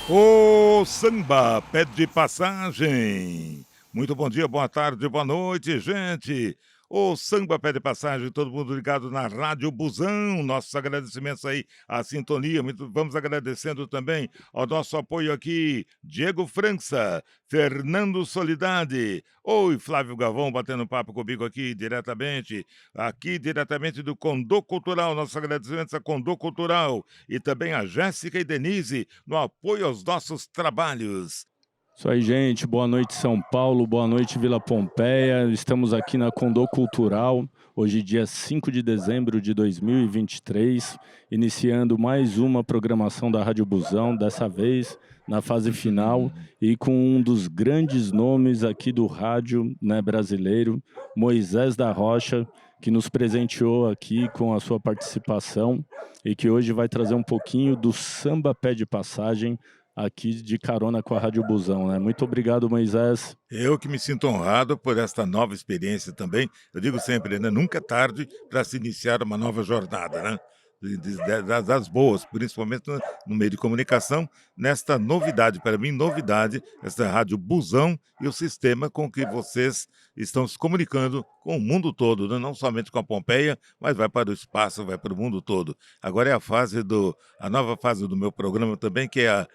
O samba pede passagem. Muito bom dia, boa tarde, boa noite, gente. O samba pede passagem, todo mundo ligado na Rádio Busão. Nossos agradecimentos aí à sintonia. Vamos agradecendo também ao nosso apoio aqui, Diego França, Fernando Solidade. Oi, Flávio Galvão, batendo papo comigo aqui diretamente do Condô Cultural. Nossos agradecimentos à Condô Cultural e também a Jéssica e Denise no apoio aos nossos trabalhos. Isso aí, gente. Boa noite, São Paulo. Boa noite, Vila Pompeia. Estamos aqui na Condô Cultural, hoje, dia 5 de dezembro de 2023, iniciando mais uma programação da Rádio Busão, dessa vez na fase final e com um dos grandes nomes aqui do rádio, né, brasileiro, Moisés da Rocha, que nos presenteou aqui com a sua participação e que hoje vai trazer um pouquinho do samba pé de passagem aqui de carona com a Rádio Busão, né? Muito obrigado, Moisés. Eu que me sinto honrado por esta nova experiência também. Eu digo sempre, né? Nunca é tarde para se iniciar uma nova jornada, né? Das boas, principalmente no meio de comunicação, nesta novidade, para mim, novidade, esta Rádio Busão e o sistema com que vocês estão se comunicando com o mundo todo, né? Não somente com a Pompeia, mas vai para o espaço, vai para o mundo todo. Agora é a nova fase do meu programa também, que é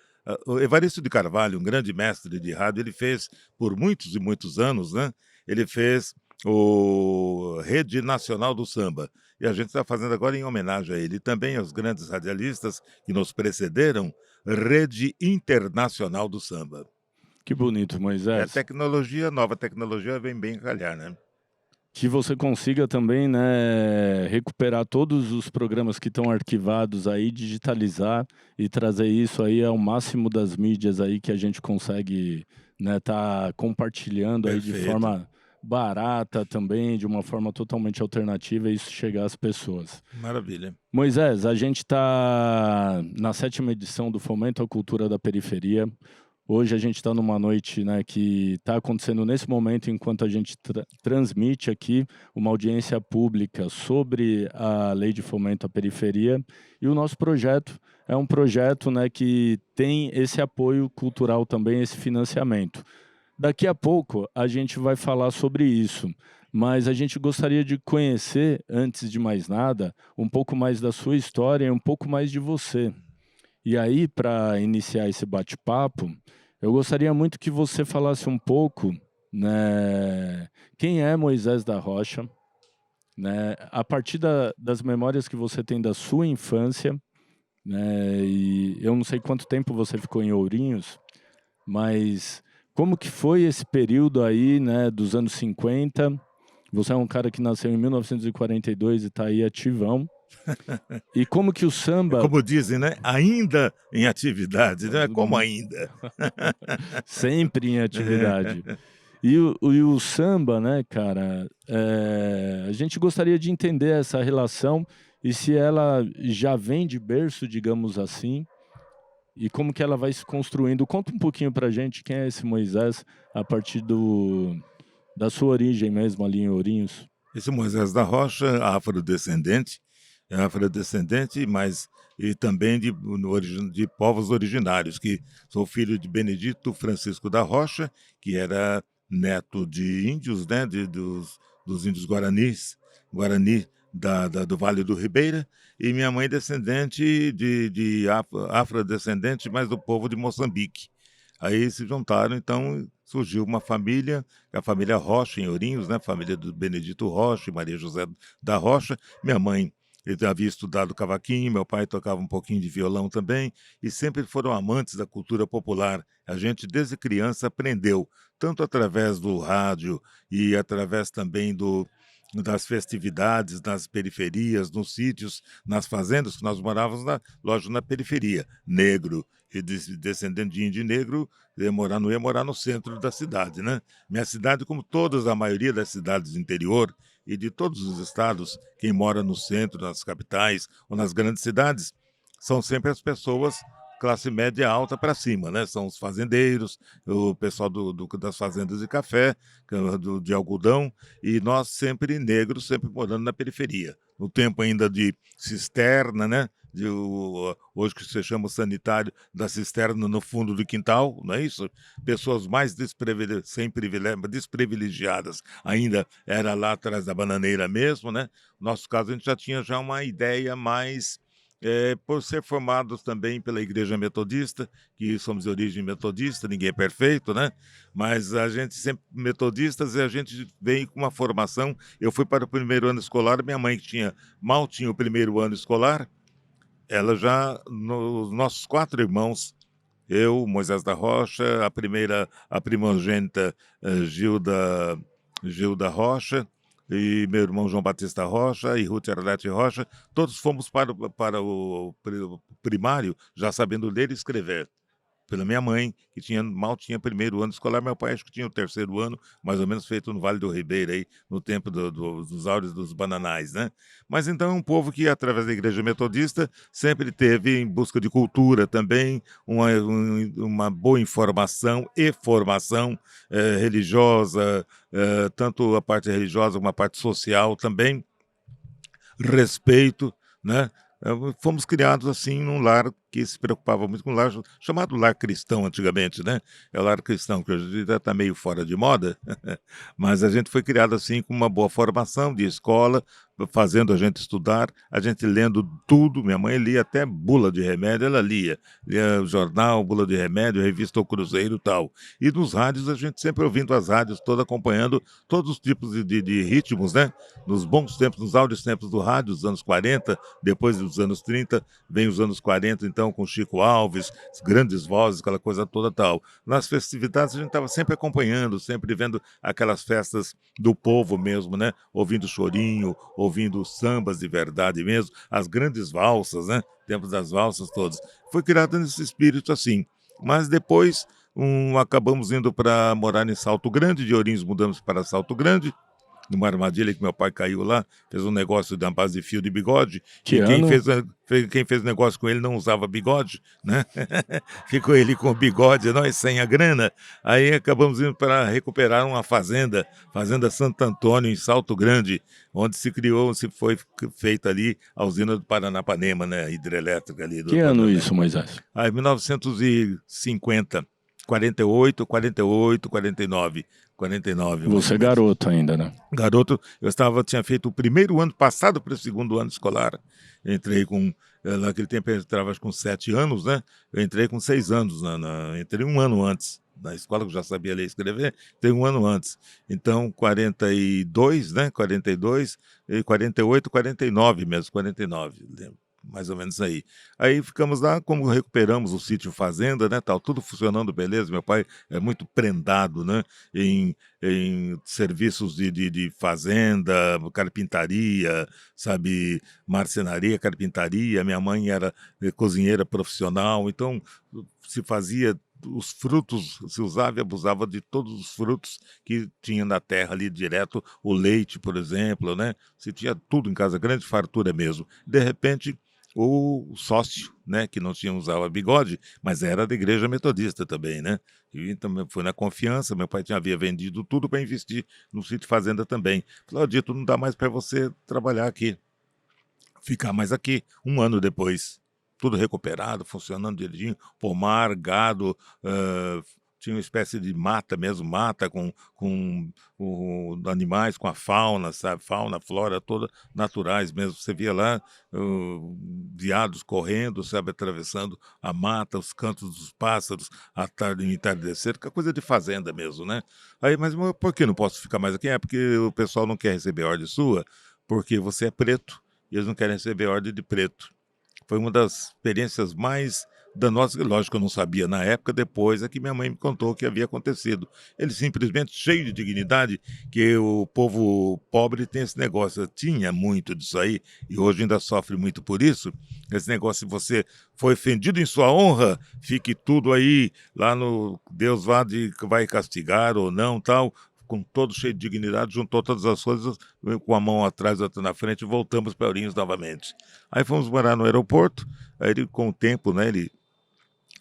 o Evaristo de Carvalho, um grande mestre de rádio, ele fez por muitos e muitos anos, né? Ele fez o Rede Nacional do Samba. E a gente está fazendo agora em homenagem a ele e também aos grandes radialistas que nos precederam, Rede Internacional do Samba. Que bonito, É Moisés. tecnologia, nova tecnologia vem bem calhar, né? Que você consiga também, né, recuperar todos os programas que estão arquivados aí, digitalizar e trazer isso aí ao máximo das mídias aí que a gente consegue, né, tá compartilhando aí de Perfeito. forma barata também, de uma forma totalmente alternativa e isso chegar às pessoas. Maravilha. Moisés, a gente está na 7ª edição do Fomento à Cultura da Periferia. Hoje a gente está numa noite, né, que está acontecendo nesse momento, enquanto a gente transmite aqui uma audiência pública sobre a Lei de Fomento à Periferia. E o nosso projeto é um projeto, né, que tem esse apoio cultural também, esse financiamento. Daqui a pouco a gente vai falar sobre isso, mas a gente gostaria de conhecer, antes de mais nada, um pouco mais da sua história e um pouco mais de você. E aí, para iniciar esse bate-papo, eu gostaria muito que você falasse um pouco, né, quem é Moisés da Rocha, né, a partir das memórias que você tem da sua infância, né, e eu não sei quanto tempo você ficou em Ourinhos, mas como que foi esse período aí, né, dos anos 50? Você é um cara que nasceu em 1942 e está aí ativão. E como que o samba... Como dizem, né? Ainda em atividade, né? Como ainda? Sempre em atividade. E o samba, né, cara, a gente gostaria de entender essa relação e se ela já vem de berço, digamos assim, e como que ela vai se construindo. Conta um pouquinho pra gente quem é esse Moisés a partir da sua origem mesmo ali em Ourinhos. Esse Moisés da Rocha, afrodescendente, mas e também de povos originários, que sou filho de Benedito Francisco da Rocha, que era neto de índios, né, dos índios Guarani do Vale do Ribeira, e minha mãe descendente afrodescendente, mas do povo de Moçambique. Aí se juntaram, então surgiu uma família, a família Rocha em Ourinhos, né? Família do Benedito Rocha e Maria José da Rocha. Minha mãe ele havia estudado cavaquinho, meu pai tocava um pouquinho de violão também, e sempre foram amantes da cultura popular. A gente, desde criança, aprendeu, tanto através do rádio e através também das festividades nas periferias, nos sítios, nas fazendas, que nós morávamos, lógico, na periferia. Negro e descendente de índio negro, não ia morar no centro da cidade, né? Minha cidade, como todas, a maioria das cidades do interior e de todos os estados, quem mora no centro, nas capitais ou nas grandes cidades, são sempre as pessoas classe média alta para cima, né? São os fazendeiros, o pessoal das fazendas de café, de algodão, e nós sempre negros, sempre morando na periferia. No tempo ainda de cisterna, né? Hoje que se chama o sanitário da cisterna no fundo do quintal, não é isso? Pessoas mais sem privilégio, desprivilegiadas ainda era lá atrás da bananeira mesmo, né? No nosso caso, a gente já tinha uma ideia mais por ser formados também pela Igreja Metodista, que somos de origem metodista, ninguém é perfeito, né? Mas a gente sempre metodistas e a gente vem com uma formação. Eu fui para o primeiro ano escolar, minha mãe que mal tinha o primeiro ano escolar, ela já, nos nossos 4 irmãos, eu, Moisés da Rocha, a primogênita Gilda Rocha, e meu irmão João Batista Rocha e Ruth Arlete Rocha, todos fomos para o primário já sabendo ler e escrever. Pela minha mãe, que mal tinha primeiro ano escolar, meu pai acho que tinha o terceiro ano, mais ou menos feito no Vale do Ribeira, aí, no tempo dos áureos dos bananais, né? Mas então é um povo que, através da Igreja Metodista, sempre teve em busca de cultura também, uma boa informação e formação religiosa, tanto a parte religiosa como a parte social também, respeito, né? Fomos criados assim num lar que se preocupava muito com o lar chamado lar cristão antigamente, né? É o lar cristão, que hoje já está meio fora de moda, mas a gente foi criado assim com uma boa formação de escola, fazendo a gente estudar, a gente lendo tudo. Minha mãe lia até bula de remédio, ela lia jornal, bula de remédio, revista O Cruzeiro e tal. E nos rádios, a gente sempre ouvindo as rádios, toda acompanhando todos os tipos de ritmos, né? Nos bons tempos, nos áureos tempos do rádio, dos anos 40, depois dos anos 30, vem os anos 40, então, com Chico Alves, as grandes vozes, aquela coisa toda tal. Nas festividades, a gente estava sempre acompanhando, sempre vendo aquelas festas do povo mesmo, né? Ouvindo chorinho, ouvindo sambas de verdade mesmo, as grandes valsas, né? Tempos das valsas todas. Foi criado nesse espírito assim. Mas depois acabamos indo para morar em Salto Grande, de Ourinhos mudamos para Salto Grande, numa armadilha que meu pai caiu lá, fez um negócio da base de fio de bigode, Que e ano? quem fez negócio com ele não usava bigode, né? Ficou ele com o bigode, nós sem a grana. Aí acabamos indo para recuperar uma Fazenda Santo Antônio, em Salto Grande, onde se foi feita ali a usina do Paranapanema, né? A hidrelétrica ali Que do ano Paranapanema. isso, Moisés? Aí, 1950, 48, 48, 49. 49, mais Você ou é menos. garoto ainda, né? Garoto, tinha feito o primeiro ano, passado para o segundo ano escolar. Entrei naquele tempo eu entrava com 7 anos, né? Eu entrei com 6 anos, entrei um ano antes. Na escola, que eu já sabia ler e escrever, entrei um ano antes. Então, 42, né? 42, 48, 49 mesmo, 49, lembro. Mais ou menos aí. Aí ficamos lá, como recuperamos o sítio fazenda, né? Tal, tudo funcionando beleza. Meu pai é muito prendado, né? Em serviços de fazenda, carpintaria, sabe, marcenaria, carpintaria. Minha mãe era cozinheira profissional, então se fazia os frutos, se usava e abusava de todos os frutos que tinha na terra ali direto, o leite, por exemplo, né? Se tinha tudo em casa, grande fartura mesmo. De repente, o sócio, né, que não tinha usava bigode, mas era da igreja metodista também, né? E também foi na confiança, meu pai havia vendido tudo para investir no sítio fazenda também. Falou, Dito, não dá mais para você trabalhar aqui, ficar mais aqui. Um ano depois, tudo recuperado, funcionando direitinho, pomar, gado, tinha uma espécie de mata mesmo, mata com animais, com a fauna, sabe? Fauna, flora, toda naturais mesmo. Você via lá veados correndo, sabe? Atravessando a mata, os cantos dos pássaros, à tarde, em entardecer, que é coisa de fazenda mesmo, né? Aí, mas por que não posso ficar mais aqui? É porque o pessoal não quer receber ordem sua, porque você é preto e eles não querem receber ordem de preto. Foi uma das experiências mais danosas, que lógico que eu não sabia na época, depois é que minha mãe me contou o que havia acontecido. Ele simplesmente, cheio de dignidade, que o povo pobre tem esse negócio, tinha muito disso aí, e hoje ainda sofre muito por isso, esse negócio de você foi ofendido em sua honra, fique tudo aí, lá no Deus vai castigar ou não, tal, com todo cheio de dignidade, juntou todas as coisas, com a mão atrás, outra na frente, e voltamos para Ourinhos novamente. Aí fomos morar no aeroporto, aí ele, com o tempo, né, ele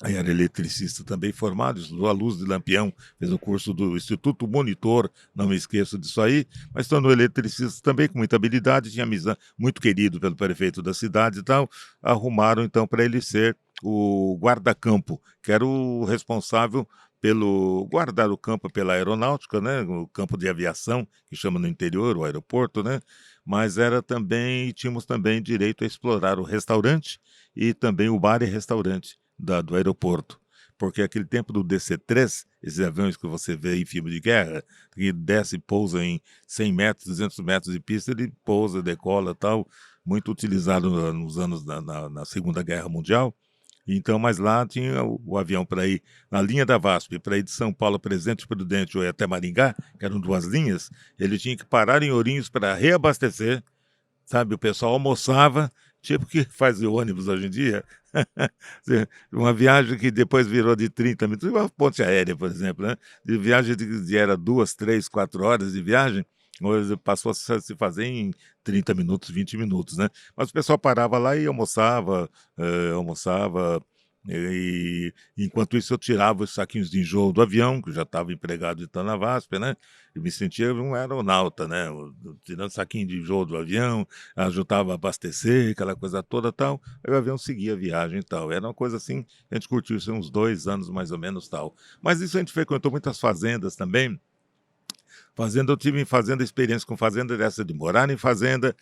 Aí era eletricista também formado, estudou a luz de Lampião, fez o curso do Instituto Monitor, não me esqueço disso aí, mas tornou eletricista também com muita habilidade, tinha amizade, muito querido pelo prefeito da cidade e tal. Arrumaram então para ele ser o guarda-campo, que era o responsável pelo guardar o campo pela aeronáutica, né, o campo de aviação, que chama no interior, o aeroporto, né, mas era também, tínhamos também direito a explorar o restaurante e também o bar e restaurante do aeroporto. Porque aquele tempo do DC-3, esses aviões que você vê em filme de guerra, que desce e pousa em 100 metros, 200 metros de pista, ele pousa, decola tal, muito utilizado nos anos na Segunda Guerra Mundial. Então, mas lá tinha o avião para ir na linha da VASP, para ir de São Paulo, Presidente Prudente ou ir até Maringá, que eram duas linhas, ele tinha que parar em Ourinhos para reabastecer, sabe? O pessoal almoçava, tipo que faz o ônibus hoje em dia. Uma viagem que depois virou de 30 minutos, uma ponte aérea, por exemplo, né? De viagem de era 2, 3, 4 horas de viagem, hoje passou a se fazer em 30 minutos, 20 minutos, né? Mas o pessoal parava lá e almoçava, almoçava, enquanto isso eu tirava os saquinhos de enjoo do avião, que eu já estava empregado então na VASP, né? E me sentia um aeronauta, né? Tirando saquinho de enjoo do avião, ajudava a abastecer, aquela coisa toda tal. Aí o avião seguia a viagem e tal. Era uma coisa assim, a gente curtiu isso uns 2 anos mais ou menos tal. Mas isso a gente frequentou muitas fazendas também. Fazenda, eu tive em fazenda experiência com fazenda dessa de morar em fazenda,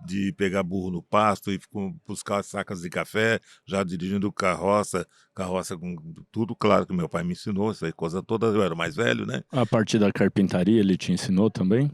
de pegar burro no pasto e buscar sacas de café, já dirigindo carroça, carroça com tudo, claro que meu pai me ensinou, essa coisa toda, eu era o mais velho, né? A parte da carpintaria ele te ensinou também?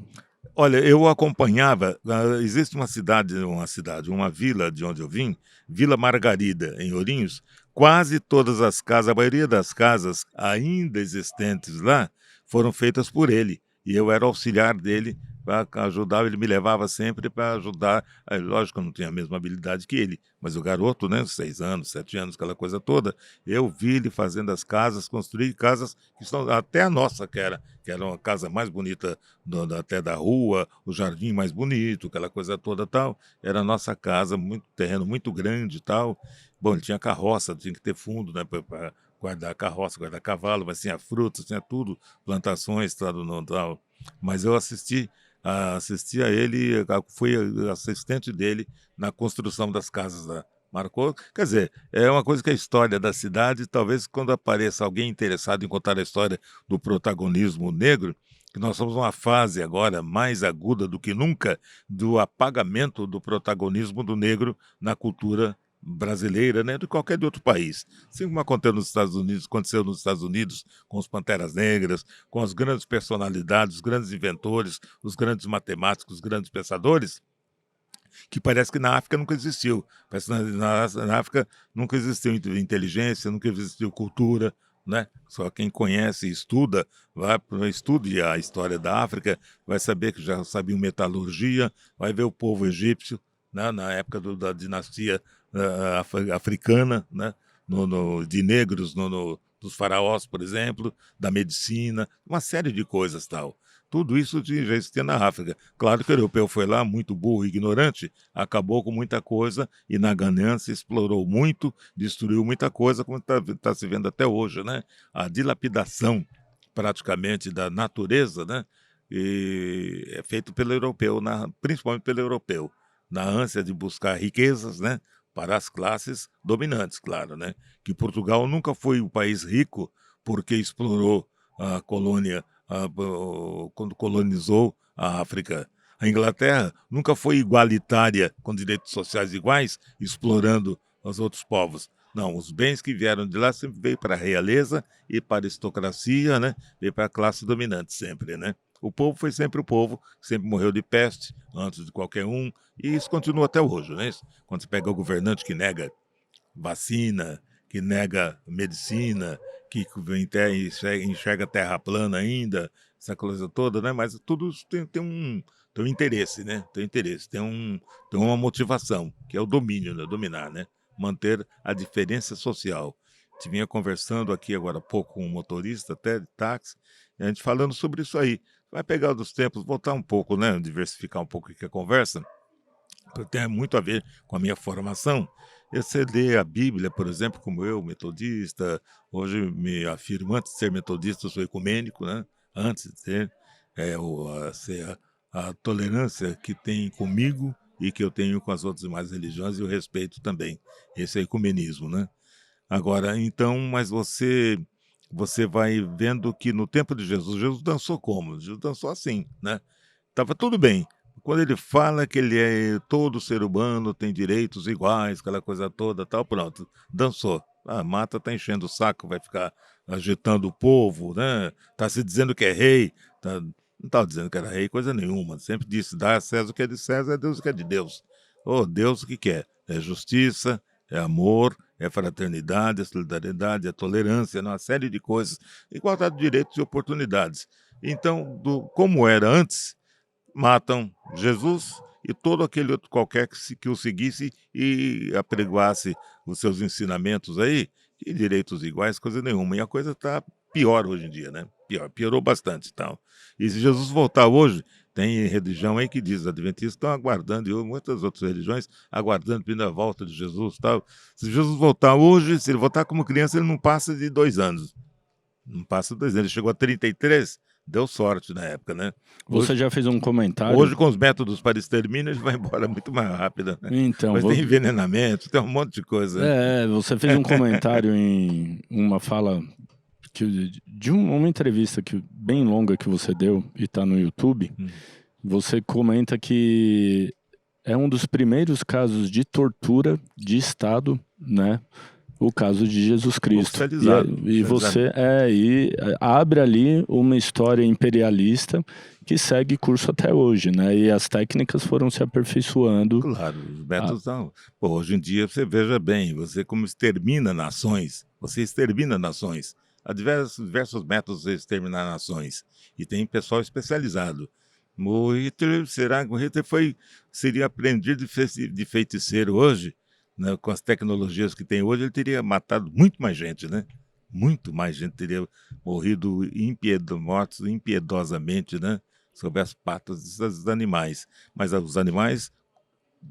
Olha, eu acompanhava, existe uma vila de onde eu vim, Vila Margarida, em Ourinhos, quase todas as casas, a maioria das casas ainda existentes lá, foram feitas por ele. E eu era auxiliar dele para ajudar, ele me levava sempre para ajudar. Lógico que eu não tinha a mesma habilidade que ele, mas o garoto, né, 6 anos, 7 anos, aquela coisa toda, eu vi ele fazendo as casas, construir casas que estão, até a nossa, que era uma casa mais bonita até da rua, o jardim mais bonito, aquela coisa toda tal. Era a nossa casa, muito terreno muito grande e tal. Bom, ele tinha carroça, tinha que ter fundo, né, para guardar carroça, guardar cavalo, mas tinha frutas, tinha tudo, plantações, tal, tal. Mas eu assisti a ele, fui assistente dele na construção das casas lá. Marcou, quer dizer, é uma coisa que é a história da cidade, talvez quando apareça alguém interessado em contar a história do protagonismo negro, que nós somos numa fase agora mais aguda do que nunca do apagamento do protagonismo do negro na cultura brasileira, né, de qualquer de outro país. Assim como aconteceu nos Estados Unidos com os Panteras Negras, com as grandes personalidades, os grandes inventores, os grandes matemáticos, os grandes pensadores, que parece que na África nunca existiu. Parece que na África nunca existiu inteligência, nunca existiu cultura, né? Só quem conhece e estuda, estude a história da África, vai saber que já sabiam metalurgia, vai ver o povo egípcio, né? Na época da dinastia africana, né? De negros, dos faraós, por exemplo, da medicina, uma série de coisas tal. Tudo isso já existia na África. Claro que o europeu foi lá, muito burro e ignorante, acabou com muita coisa e na ganância explorou muito, destruiu muita coisa, como está se vendo até hoje, né? A dilapidação praticamente da natureza, né? E é feito pelo europeu, principalmente pelo europeu, na ânsia de buscar riquezas, né? Para as classes dominantes, claro, né? Que Portugal nunca foi um país rico porque explorou a colônia quando colonizou a África. A Inglaterra nunca foi igualitária, com direitos sociais iguais, explorando os outros povos. Não, os bens que vieram de lá sempre veio para a realeza e para a aristocracia, né? Veio para a classe dominante sempre, né? O povo foi sempre o povo, sempre morreu de peste antes de qualquer um, e isso continua até hoje, né? Quando você pega o governante que nega vacina, que nega medicina, que enxerga a terra plana ainda, essa coisa toda, né? Mas tudo isso tem um interesse, né? Tem interesse, tem uma motivação, que é o domínio, né? Dominar, né? Manter a diferença social. A gente vinha conversando aqui agora há pouco com um motorista até de táxi, e a gente falando sobre isso aí. Vai pegar dos tempos, voltar um pouco, né? Diversificar um pouco aqui a conversa, porque tem muito a ver com a minha formação. Você lê a Bíblia, por exemplo, como eu, metodista, hoje me afirmo, antes de ser metodista, eu sou ecumênico, né? Antes de ser, a tolerância que tem comigo e que eu tenho com as outras demais religiões e o respeito também. Esse é ecumenismo, né? Agora, então, mas você vai vendo que no tempo de Jesus, Jesus dançou como? Jesus dançou assim, né? Tava tudo bem. Quando ele fala que ele é todo ser humano, tem direitos iguais, aquela coisa toda, tal, pronto, dançou. A mata tá enchendo o saco, vai ficar agitando o povo, né? Tá se dizendo que é rei, não estava dizendo que era rei, coisa nenhuma. Sempre disse, dá a César o que é de César, é Deus o que é de Deus. Oh, Deus o que quer? É justiça, é amor, é fraternidade, é solidariedade, é tolerância, uma série de coisas. Igualdade de direitos e oportunidades. Então, como era antes, matam Jesus e todo aquele outro qualquer que o seguisse e apregoasse os seus ensinamentos aí, e direitos iguais, coisa nenhuma. E a coisa está pior hoje em dia, né? Piorou bastante. Então. E se Jesus voltar hoje, tem religião aí que diz, os adventistas estão aguardando, e muitas outras religiões, aguardando a volta de Jesus. Tal. Se Jesus voltar hoje, se ele voltar como criança, ele não passa de 2 anos. Não passa de 2 anos. Ele chegou a 33, deu sorte na época, né? Você Hoje, já fez um comentário? Hoje, com os métodos para extermínio, ele vai embora muito mais rápido, né? Então, Mas tem envenenamento, tem um monte de coisa. você fez um comentário em uma fala de uma entrevista bem longa que você deu e está no YouTube. Você comenta que é um dos primeiros casos de tortura de Estado, né? O caso de Jesus Cristo. Oficializado. E você abre ali uma história imperialista que segue curso até hoje, né? E as técnicas foram se aperfeiçoando. Claro, os métodos são. Pô, hoje em dia, você veja bem, você como extermina nações, você extermina nações. Há diversos métodos de exterminar nações. E tem pessoal especializado. O Hitler, será que o Hitler seria aprendido de feiticeiro hoje? Né, com as tecnologias que tem hoje, ele teria matado muito mais gente, né? Muito mais gente teria morrido mortos impiedosamente, né? Sob as patas desses animais. Mas os animais,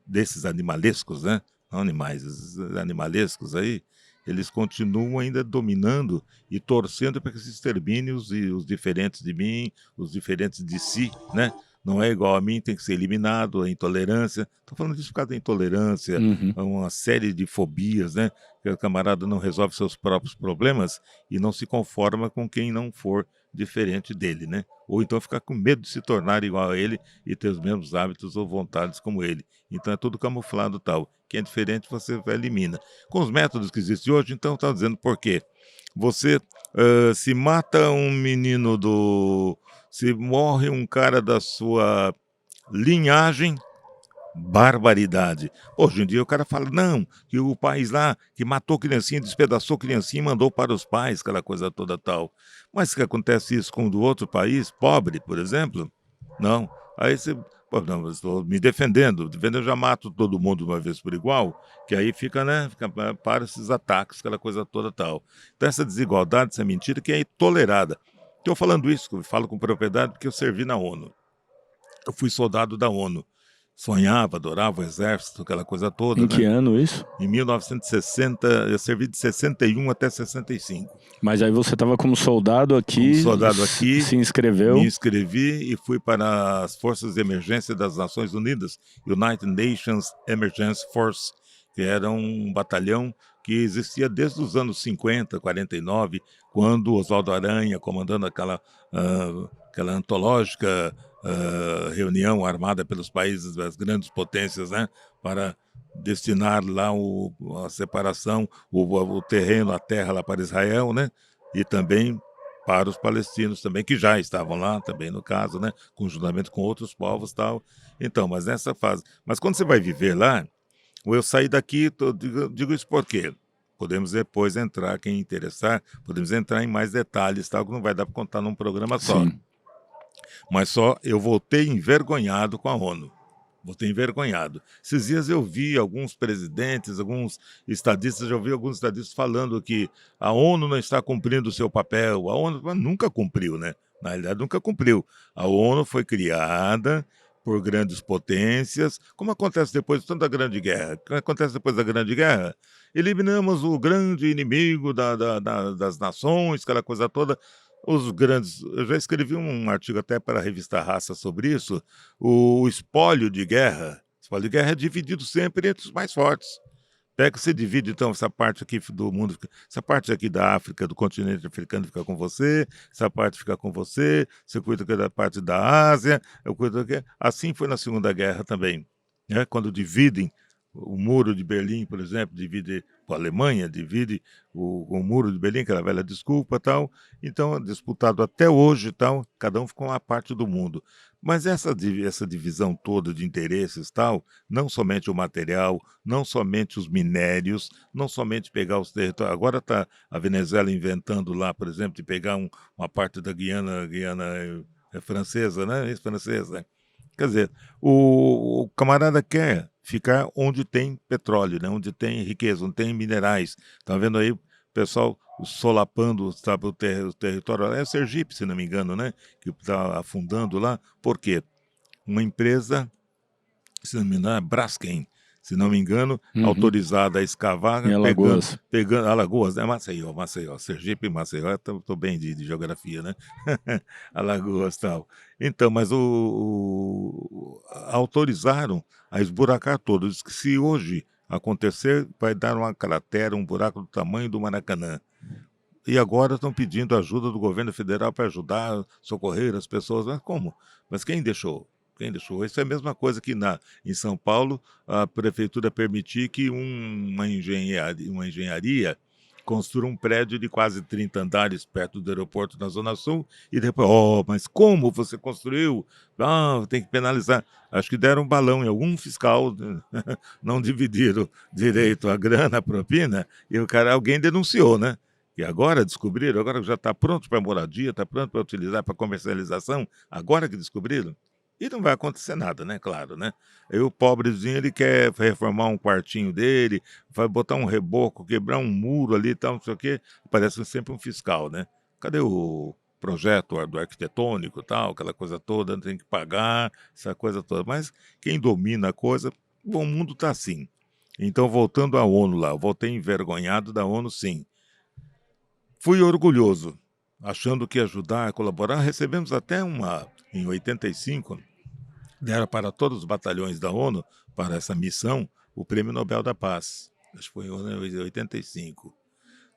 desses animalescos, né? Não animais, esses animalescos aí, eles continuam ainda dominando e torcendo para que se extermine os diferentes de mim, os diferentes de si, né? Não é igual a mim, tem que ser eliminado, a intolerância. Estou falando disso por causa da intolerância, uma série de fobias, né? Que o camarada não resolve seus próprios problemas e não se conforma com quem não for diferente dele, né? Ou então ficar com medo de se tornar igual a ele e ter os mesmos hábitos ou vontades como ele. Então é tudo camuflado tal. Quem é diferente você elimina. Com os métodos que existem hoje, então está dizendo por quê? Você se mata um menino se morre um cara da sua linhagem, barbaridade. Hoje em dia o cara fala, não, que o país lá que matou criancinha, despedaçou criancinha e mandou para os pais, aquela coisa toda tal. Mas que acontece isso com o do outro país, pobre, por exemplo? Não. Aí você, pô, não, eu estou me defendendo, eu já mato todo mundo de uma vez por igual, que aí fica, né, para esses ataques, aquela coisa toda tal. Então essa desigualdade, essa mentira que é tolerada. Estou falando isso, eu falo com propriedade porque eu servi na ONU. Eu fui soldado da ONU. Sonhava, adorava o exército, aquela coisa toda, Em que né? ano isso? Em 1960, eu servi de 61 até 65. Mas aí você estava como soldado aqui, Como soldado aqui, se inscreveu. me inscrevi e fui para as Forças de Emergência das Nações Unidas, United Nations Emergency Force, que era um batalhão que existia desde os anos 50, 49, quando Oswaldo Aranha, comandando aquela antológica reunião armada pelos países das grandes potências, né, para destinar lá a separação, o terreno, a terra lá para Israel, né, e também para os palestinos também, que já estavam lá também no caso, né, conjuntamente com outros povos tal. Então, mas nessa fase. Mas quando você vai viver lá, eu saí daqui, digo isso por quê? Podemos depois entrar, quem interessar, podemos entrar em mais detalhes, tal, que não vai dar para contar num programa só. Sim. Mas só eu voltei envergonhado com a ONU. Voltei envergonhado. Esses dias eu vi alguns presidentes, alguns estadistas, já ouvi alguns estadistas falando que a ONU não está cumprindo o seu papel. A ONU nunca cumpriu, né? Na realidade, nunca cumpriu. A ONU foi criada por grandes potências, como acontece depois de tanta grande guerra. O que acontece depois da Grande Guerra? Eliminamos o grande inimigo das nações, aquela coisa toda. Os grandes. Eu já escrevi um artigo até para a revista Raça sobre isso. O espólio de guerra. O espólio de guerra é dividido sempre entre os mais fortes. Pega, você divide, então, essa parte aqui do mundo, essa parte aqui da África, do continente africano fica com você, essa parte fica com você cuida da parte da Ásia, eu cuido aqui. Assim foi na Segunda Guerra também, né? Quando dividem o muro de Berlim, por exemplo, divide a Alemanha, divide o muro de Berlim, aquela velha desculpa tal. Então, disputado até hoje tal, cada um ficou uma parte do mundo. Mas essa divisão toda de interesses tal, não somente o material, não somente os minérios, não somente pegar os territórios. Agora está a Venezuela inventando lá, por exemplo, de pegar uma parte da Guiana francesa, né? Francesa. Quer dizer, o camarada quer ficar onde tem petróleo, né? Onde tem riqueza, onde tem minerais. Está vendo aí o pessoal solapando, sabe, o território. É o Sergipe, se não me engano, né? Que está afundando lá. Por quê? Uma empresa, se não me engano, é Braskem, se não me engano, Uhum. autorizada a escavar, Em Alagoas. pegando Alagoas, né? Maceió, Sergipe e Maceió, estou bem de geografia, né? Alagoas tal. Então, mas autorizaram a esburacar todos. Diz que se hoje acontecer, vai dar uma cratera, um buraco do tamanho do Maracanã. E agora estão pedindo ajuda do governo federal para ajudar, socorrer as pessoas. Mas como? Mas quem deixou? Quem deixou? Isso é a mesma coisa que em São Paulo a prefeitura permitir que uma engenharia construa um prédio de quase 30 andares perto do aeroporto na Zona Sul e depois, mas como você construiu? Ah, tem que penalizar. Acho que deram um balão em algum fiscal, não dividiram direito a grana, a propina, e alguém denunciou, né? E agora descobriram, agora já está pronto para moradia, está pronto para utilizar para comercialização, agora que descobriram. E não vai acontecer nada, né? Claro, né? Aí o pobrezinho, ele quer reformar um quartinho dele, vai botar um reboco, quebrar um muro ali e tal, não sei o quê. Parece sempre um fiscal, né? Cadê o projeto do arquitetônico e tal, aquela coisa toda, tem que pagar, essa coisa toda. Mas quem domina a coisa, bom, o mundo está assim. Então, voltando à ONU lá, eu voltei envergonhado da ONU, sim. Fui orgulhoso, achando que ia ajudar, colaborar. Recebemos até em 85, deram para todos os batalhões da ONU, para essa missão, o Prêmio Nobel da Paz. Acho que foi em 85,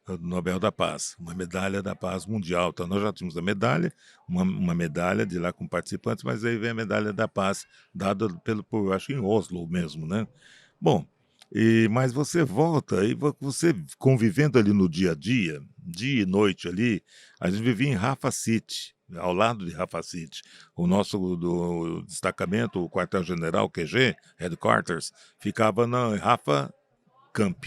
o Nobel da Paz, uma medalha da paz mundial. Então, nós já tínhamos a medalha, uma medalha de lá com participantes, mas aí vem a medalha da paz, dada acho que em Oslo mesmo, né? Bom, mas você volta e você convivendo ali no dia e noite ali, a gente vivia em Rafa City, ao lado de Rafa City. O nosso do destacamento, o quartel-general QG, Headquarters, ficava na Rafa Camp.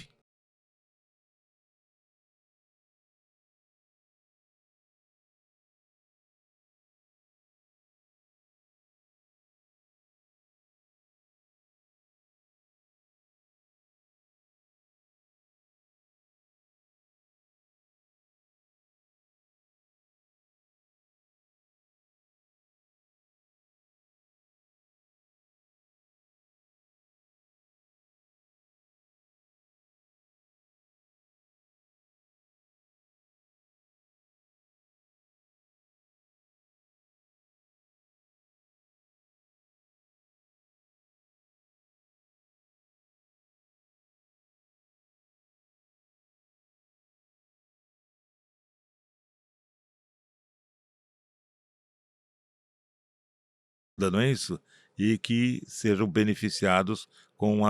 Não é isso? E que sejam beneficiados com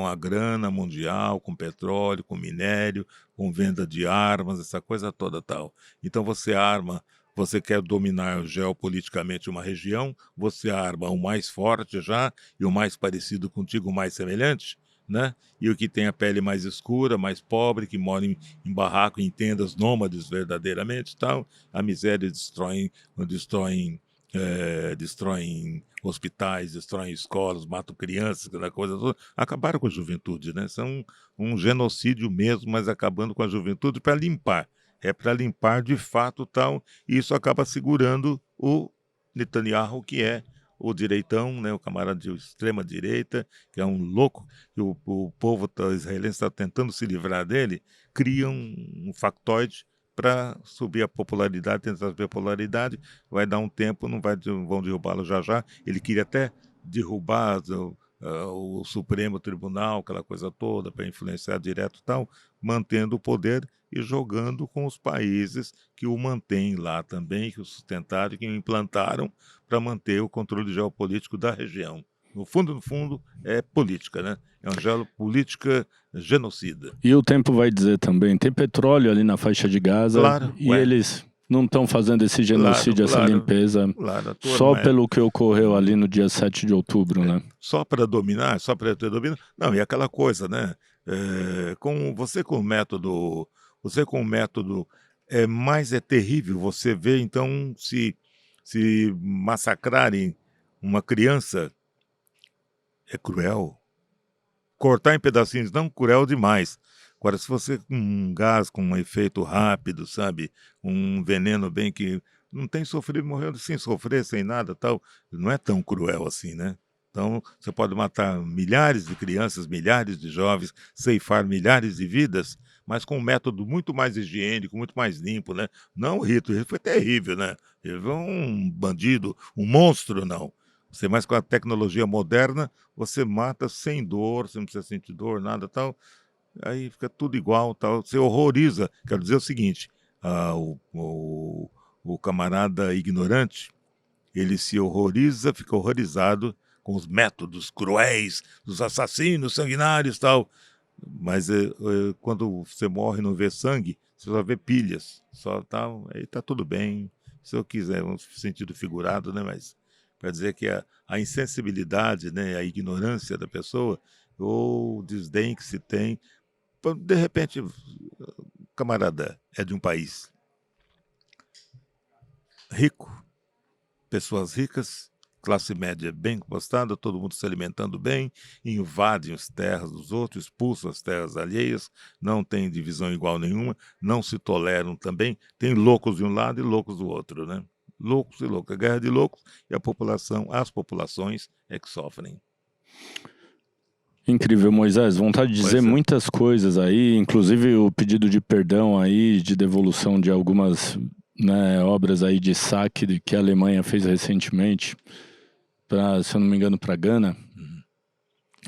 a grana mundial, com petróleo, com minério, com venda de armas, essa coisa toda tal. Então você quer dominar geopoliticamente uma região, você arma o mais forte já e o mais parecido contigo, o mais semelhante, né? E o que tem a pele mais escura, mais pobre, que mora em barraco, em tendas nômades verdadeiramente, tal. A miséria destroem hospitais, destroem escolas, matam crianças, aquela coisa toda. Acabaram com a juventude, né? São um genocídio mesmo, mas acabando com a juventude para limpar. É para limpar de fato tal, e isso acaba segurando o Netanyahu, que é o direitão, né, o camarada de extrema-direita, que é um louco, que o povo israelense está tentando se livrar dele, cria um factoide para subir a popularidade, tentar subir a popularidade, vai dar um tempo, não vão derrubá-lo já já. Ele queria até derrubar o Supremo Tribunal, aquela coisa toda, para influenciar direto e tal, mantendo o poder e jogando com os países que o mantêm lá também, que o sustentaram, que o implantaram para manter o controle geopolítico da região. No fundo, é política, né? É uma geopolítica genocida. E o tempo vai dizer também, tem petróleo ali na faixa de Gaza Claro, e eles não estão fazendo esse genocídio, essa limpeza, claro, a tua só não é pelo que ocorreu ali no dia 7 de outubro, né? só para dominar, só para ter domínio. Não, e aquela coisa, né? Você com o método mais é terrível. Você vê, então, se massacrarem uma criança, é cruel. Cortar em pedacinhos, não cruel demais. Agora, se você com um gás com um efeito rápido, sabe? Um veneno bem que não tem sofrido, morrendo sem sofrer, sem nada, tal, não é tão cruel assim, né? Então, você pode matar milhares de crianças, milhares de jovens, ceifar milhares de vidas, mas com um método muito mais higiênico, muito mais limpo, né? Não o Rito foi terrível, né? Ele foi um bandido, um monstro, não. Você mais com a tecnologia moderna, você mata sem dor, você não precisa sentir dor, nada tal. Aí fica tudo igual, tal. Você horroriza. Quero dizer o seguinte: o camarada ignorante, ele se horroriza, fica horrorizado com os métodos cruéis dos assassinos sanguinários, tal. Mas quando você morre e não vê sangue, você só vê pilhas, só tal. Aí tá tudo bem. Se eu quiser, um sentido figurado, né? Mas para dizer que a insensibilidade, né, a ignorância da pessoa, ou o desdém que se tem, de repente, o camarada é de um país rico, pessoas ricas, classe média bem postada, todo mundo se alimentando bem, invadem as terras dos outros, expulsam as terras alheias, não tem divisão igual nenhuma, não se toleram também, tem loucos de um lado e loucos do outro, né? Loucos e loucos, a guerra de loucos e as populações é que sofrem. Incrível, Moisés. Vontade de dizer muitas coisas aí, inclusive o pedido de perdão aí, de devolução de algumas, né, obras aí de saque que a Alemanha fez recentemente, se eu não me engano, para Gana.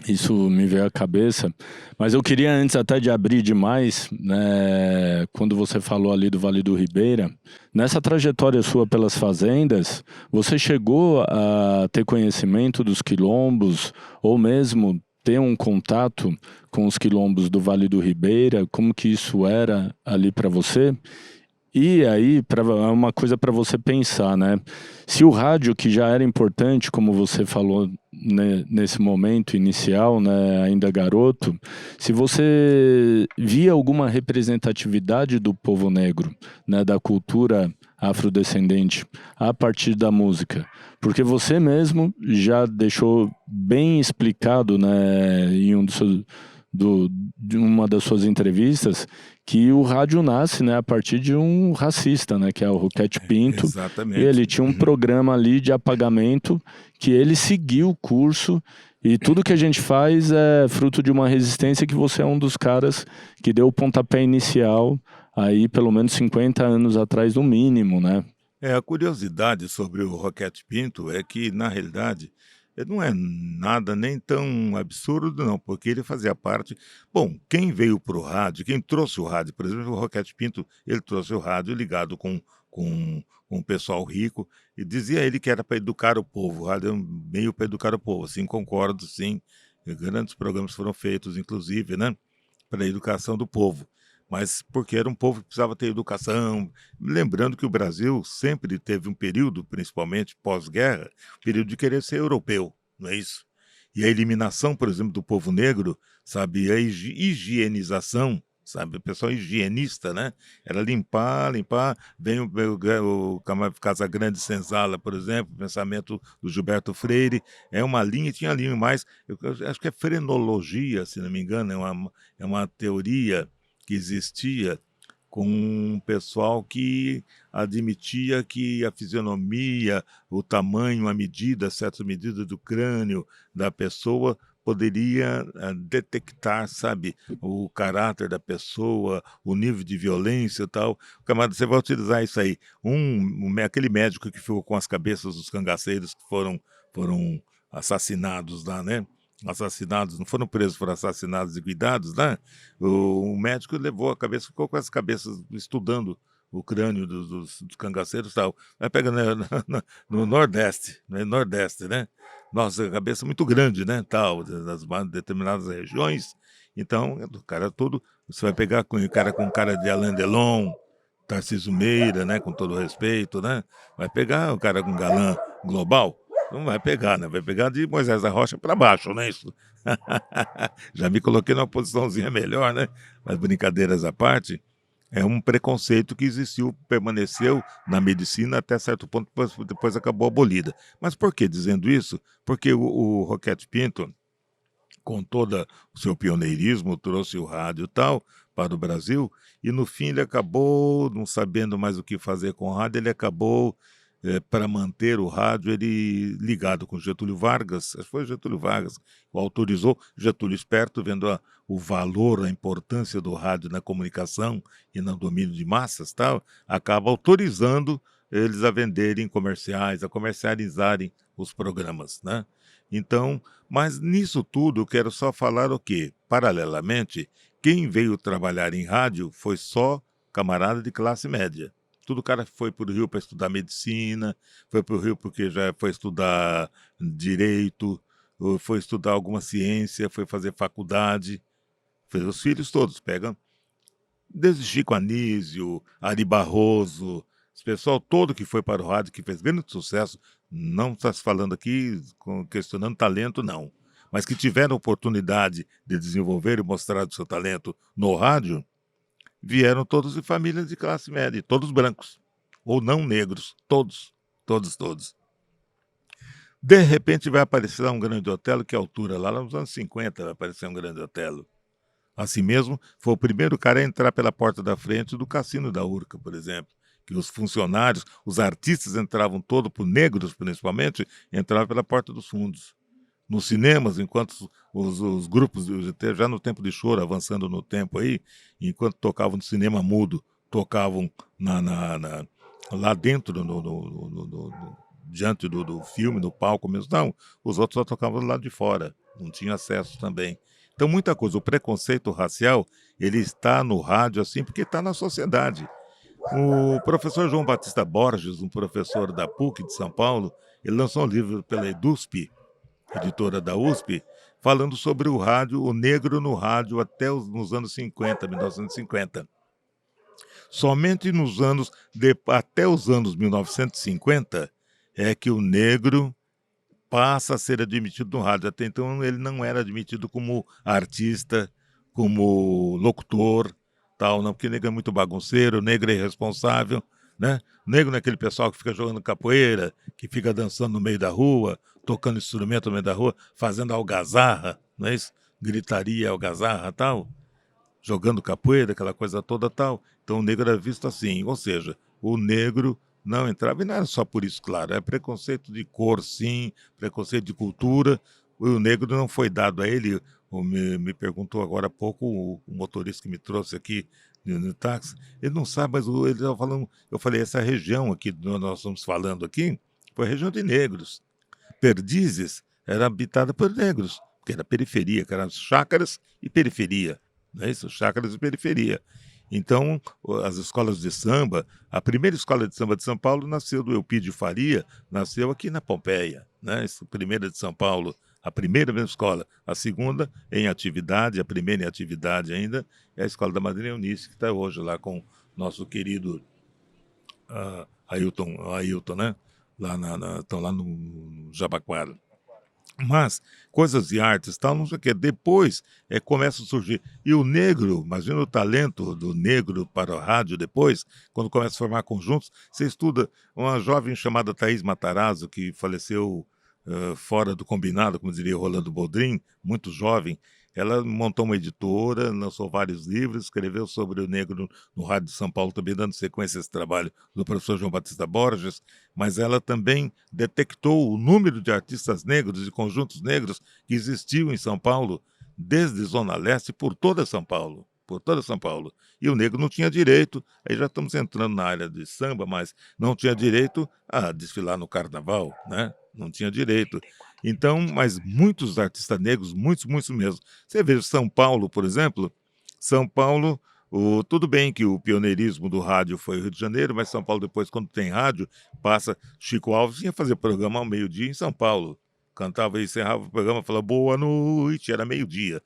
Isso me veio à cabeça. Mas eu queria, antes até de abrir demais, né, quando você falou ali do Vale do Ribeira, nessa trajetória sua pelas fazendas, você chegou a ter conhecimento dos quilombos, ou mesmo ter um contato com os quilombos do Vale do Ribeira? Como que isso era ali para você? E aí, é uma coisa para você pensar, né? Se o rádio, que já era importante, como você falou, né, nesse momento inicial, né, ainda garoto, se você via alguma representatividade do povo negro, né, da cultura afrodescendente, a partir da música, porque você mesmo já deixou bem explicado, né, em de uma das suas entrevistas, que o rádio nasce, né, a partir de um racista, né, que é o Roquete Pinto. Exatamente. E ele tinha um programa ali de apagamento que ele seguiu o curso, e tudo que a gente faz é fruto de uma resistência, que você é um dos caras que deu o pontapé inicial aí pelo menos 50 anos atrás, no mínimo, né? A curiosidade sobre o Roquete Pinto é que, na realidade, não é nada nem tão absurdo, não, porque ele fazia parte. Bom, quem veio para o rádio, quem trouxe o rádio, por exemplo, o Roquete Pinto, ele trouxe o rádio ligado com um pessoal rico, e dizia ele que era para educar o povo, o rádio é meio para educar o povo, assim, concordo, sim. Grandes programas foram feitos, inclusive, né, para a educação do povo. Mas porque era um povo que precisava ter educação. Lembrando que o Brasil sempre teve um período, principalmente pós-guerra, período de querer ser europeu, não é isso? E a eliminação, por exemplo, do povo negro, sabe, a higienização, sabe, o pessoal higienista, né? Era limpar, vem o Casagrande Senzala, por exemplo, o pensamento do Gilberto Freire, é uma linha, tinha linha mais, eu acho que é frenologia, se não me engano, é uma teoria que existia com um pessoal que admitia que a fisionomia, o tamanho, a medida, certas medidas do crânio da pessoa poderia detectar, sabe, o caráter da pessoa, o nível de violência e tal. Camarada, você vai utilizar isso aí. Aquele médico que ficou com as cabeças dos cangaceiros que foram assassinados lá, né? Assassinados, não foram presos, foram assassinados e cuidados, né? O médico levou a cabeça, ficou com as cabeças estudando o crânio dos cangaceiros e tal. Vai pegar no Nordeste, né? Nordeste, né? Nossa, a cabeça muito grande, né? Tal, das determinadas regiões. Então, o cara todo. Você vai pegar com o cara de Alain Delon, Tarcísio Meira, né? Com todo respeito, né? Vai pegar o cara com galã global. Não vai pegar, né? Vai pegar de Moisés da Rocha para baixo, né? Isso. Já me coloquei numa posiçãozinha melhor, né? Mas brincadeiras à parte, é um preconceito que existiu, permaneceu na medicina até certo ponto, depois acabou abolida. Mas por que dizendo isso? Porque o Roquete Pinto, com todo o seu pioneirismo, trouxe o rádio e tal para o Brasil, e no fim ele acabou, não sabendo mais o que fazer com o rádio, ele acabou, para manter o rádio, ele ligado com Getúlio Vargas, acho que foi Getúlio Vargas, o autorizou, Getúlio esperto, vendo o valor, a importância do rádio na comunicação e no domínio de massas, tal, acaba autorizando eles a venderem comerciais, a comercializarem os programas, né? Então, mas nisso tudo eu quero só falar o quê? Paralelamente, quem veio trabalhar em rádio foi só camarada de classe média. Tudo cara foi para o Rio para estudar medicina, foi para o Rio porque já foi estudar direito, ou foi estudar alguma ciência, foi fazer faculdade. Os filhos todos pegam, desde Chico Anísio, Ari Barroso, esse pessoal todo que foi para o rádio, que fez grande sucesso, não está se falando aqui questionando talento, não. Mas que tiveram oportunidade de desenvolver e mostrar o seu talento no rádio, vieram todos de famílias de classe média, todos brancos, ou não negros, todos, todos, todos. De repente vai aparecer lá um grande Otelo, que é a altura, lá nos anos 50 vai aparecer um grande Otelo. Assim mesmo, foi o primeiro cara a entrar pela porta da frente do Cassino da Urca, por exemplo, que os funcionários, os artistas entravam todos, por negros principalmente, entravam pela porta dos fundos. Nos cinemas, enquanto os grupos, já no tempo de choro, avançando no tempo aí, enquanto tocavam no cinema mudo, tocavam lá dentro, diante do filme, no palco mesmo. Não, os outros só tocavam do lado de fora, não tinha acesso também. Então, muita coisa, o preconceito racial, ele está no rádio assim, porque está na sociedade. O professor João Batista Borges, um professor da PUC de São Paulo, ele lançou um livro pela EDUSP, editora da USP, falando sobre o rádio, o negro no rádio até nos anos 50, 1950. Somente até os anos 1950 é que o negro passa a ser admitido no rádio. Até então ele não era admitido como artista, como locutor, tal, não, porque negro é muito bagunceiro, negro é irresponsável, né? Negro não é aquele pessoal que fica jogando capoeira, que fica dançando no meio da rua, tocando instrumento no meio da rua, fazendo algazarra, não é isso? Gritaria, algazarra, tal, jogando capoeira, aquela coisa toda, tal. Então o negro era visto assim, ou seja, o negro não entrava, e não era só por isso, claro, é preconceito de cor, sim, preconceito de cultura. O negro não foi dado a ele, me perguntou agora há pouco o motorista que me trouxe aqui no táxi, ele não sabe, mas ele estava falando, eu falei, essa região aqui, nós estamos falando aqui, foi a região de negros. Perdizes era habitada por negros, porque era periferia, que eram chácaras e periferia, não é isso? Chácaras e periferia. Então, as escolas de samba, a primeira escola de samba de São Paulo nasceu do Eupídio Faria, nasceu aqui na Pompeia, né? Essa primeira de São Paulo, a primeira mesma escola. A segunda em atividade, a primeira em atividade ainda, é a Escola da Madrinha Eunice, que está hoje lá com nosso querido Ailton, né? Estão lá no Jabaquara. Mas coisas de artes, tal, não sei o quê. Depois começa a surgir. E o negro, imagina o talento do negro para o rádio depois, quando começa a formar conjuntos. Você estuda uma jovem chamada Thaís Matarazzo, que faleceu fora do combinado, como diria Rolando Boldrin, muito jovem. ela montou uma editora, lançou vários livros, escreveu sobre o negro no Rádio de São Paulo, também dando sequência a esse trabalho do professor João Batista Borges, mas ela também detectou o número de artistas negros e conjuntos negros que existiam em São Paulo, desde Zona Leste, por toda São Paulo. Por toda São Paulo. E o negro não tinha direito, aí já estamos entrando na área de samba, mas não tinha direito a desfilar no carnaval, né? Não tinha direito. Então, mas muitos artistas negros, muitos, muitos mesmo. Você vê São Paulo, por exemplo, São Paulo, tudo bem que o pioneirismo do rádio foi o Rio de Janeiro, mas São Paulo depois, quando tem rádio, passa, Chico Alves ia fazer programa ao meio-dia em São Paulo. Cantava e encerrava o programa, falava boa noite, era meio-dia,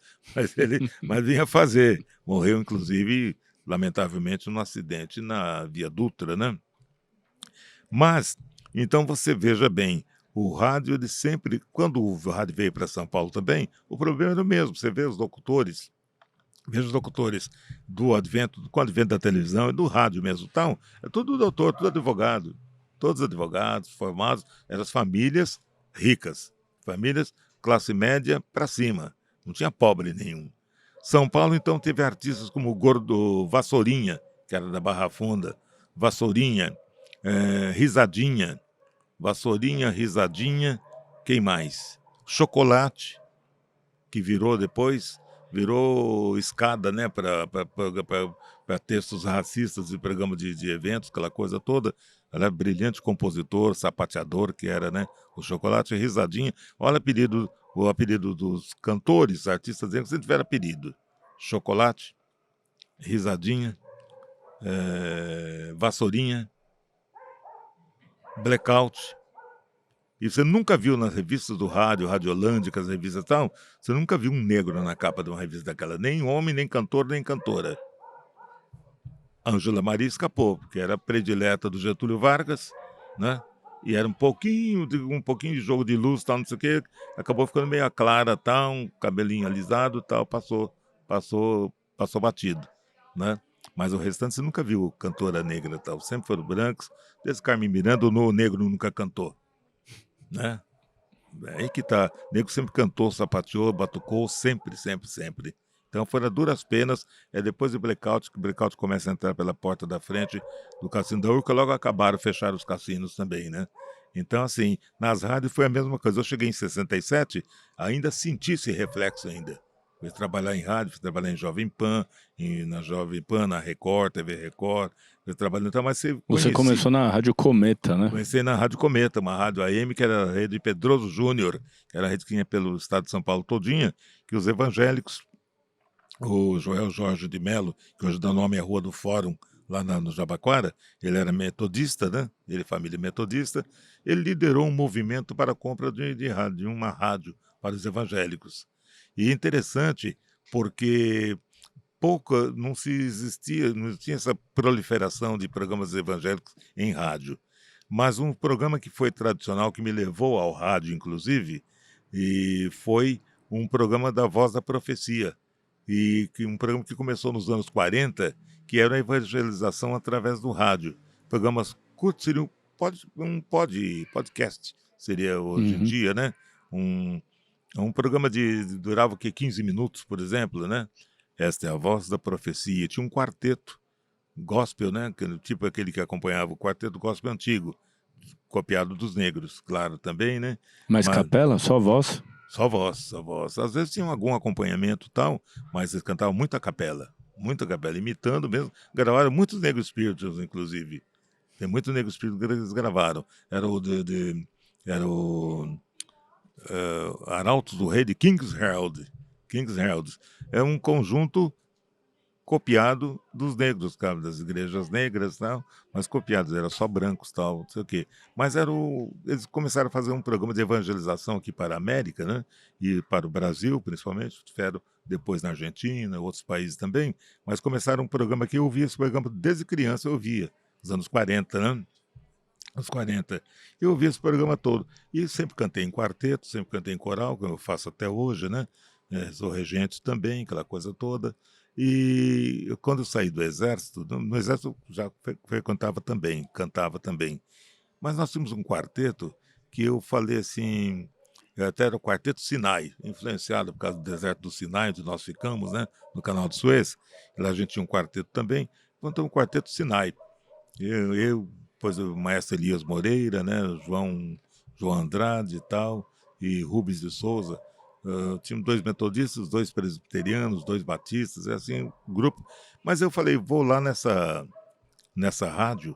mas vinha fazer. Morreu, inclusive, lamentavelmente, num acidente na Via Dutra, né? Mas, então você veja bem, o rádio, ele sempre, quando o rádio veio para São Paulo também, o problema era o mesmo. Você vê os locutores, veja os locutores do advento, com o advento da televisão e do rádio mesmo, então, é tudo doutor, tudo advogado, todos advogados, formados, eram as famílias ricas, famílias classe média para cima, não tinha pobre nenhum. São Paulo, então, teve artistas como o Gordo Vassourinha, que era da Barra Funda, Vassourinha, Risadinha, Vassourinha, Risadinha, quem mais? Chocolate, que virou depois, virou escada, né, para textos racistas e programa de eventos, aquela coisa toda. Ela é brilhante compositor, sapateador, que era, né, o Chocolate Risadinha. Olha o apelido dos cantores, artistas, se tiver apelido. Chocolate, Risadinha, Vassourinha, Blackout. E você nunca viu nas revistas do rádio, Radiolândica, as revistas e tal, você nunca viu um negro na capa de uma revista daquela. Nem homem, nem cantor, nem cantora. Ângela Maria escapou, porque era predileta do Getúlio Vargas, né? E era um pouquinho de jogo de luz, tal, não sei o quê. Acabou ficando meio clara, tal, um cabelinho alisado, tal, passou batido, né? Mas o restante você nunca viu cantora negra, tal. Sempre foram brancos. Desde Carmen Miranda, o negro nunca cantou, né? É aí que tá. O nego sempre cantou, sapateou, batucou, sempre, sempre, sempre. Então foram duras penas. É depois do blackout, que o blackout começa a entrar pela porta da frente do Cassino da Urca, logo acabaram, fecharam os cassinos também, né? Então, assim, nas rádios foi a mesma coisa. Eu cheguei em 67, ainda senti esse reflexo ainda. Fui trabalhar em rádio, fui trabalhar em Jovem Pan, na Jovem Pan, na Record, TV Record, fui trabalhando, então, mas você Você conheci. começou na Rádio Cometa, né? Comecei na Rádio Cometa, uma rádio AM, que era a rede Pedroso Júnior, que era a rede que tinha pelo estado de São Paulo todinha, que os evangélicos, o Joel Jorge de Melo, que hoje dá nome à Rua do Fórum, lá no Jabaquara, ele era metodista, né? Ele, família metodista, ele liderou um movimento para a compra de uma rádio para os evangélicos. E é interessante porque não existia essa proliferação de programas evangélicos em rádio. Mas um programa que foi tradicional, que me levou ao rádio, inclusive, e foi um programa da Voz da Profecia, um programa que começou nos anos 40, que era a evangelização através do rádio. Programas curtos, seria podcast, seria hoje em Uhum. dia, né? Um programa durava o quê? 15 minutos, por exemplo, né? Esta é a Voz da Profecia. Tinha um quarteto gospel, né? Tipo aquele que acompanhava o quarteto gospel antigo, copiado dos negros, claro, também, né? Mas Mas capela, só voz? só voz, só voz. Às vezes tinha algum acompanhamento e tal, mas eles cantavam muita capela, imitando mesmo. Gravaram muitos negros spirituals, inclusive. Tem muitos negros spirituals que eles gravaram. Era o Arautos do Rei de King's Herald. King's Herald. É um conjunto copiado dos negros, cara, das igrejas negras, tal, mas copiados, era só brancos, tal, não sei o quê. Mas eles começaram a fazer um programa de evangelização aqui para a América, né? E para o Brasil, principalmente, tiveram depois na Argentina, outros países também, mas começaram um programa que eu ouvia esse programa desde criança, eu ouvia, nos anos 40, né? Anos 40. Eu ouvi esse programa todo. E sempre cantei em quarteto, sempre cantei em coral, como eu faço até hoje, né? Sou regente também, aquela coisa toda. E quando eu saí do Exército, no Exército eu já frequentava também, cantava também. Mas nós tínhamos um quarteto que eu falei assim, até era o Quarteto Sinai, influenciado por causa do deserto do Sinai, onde nós ficamos, né, no canal de Suez. Lá a gente tinha um quarteto também, então um Quarteto Sinai. Depois o maestro Elias Moreira, né, João Andrade e tal, e Rubens de Souza. Tinha 2 metodistas, 2 presbiterianos, 2 batistas, é assim, um grupo. Mas eu falei, vou lá nessa rádio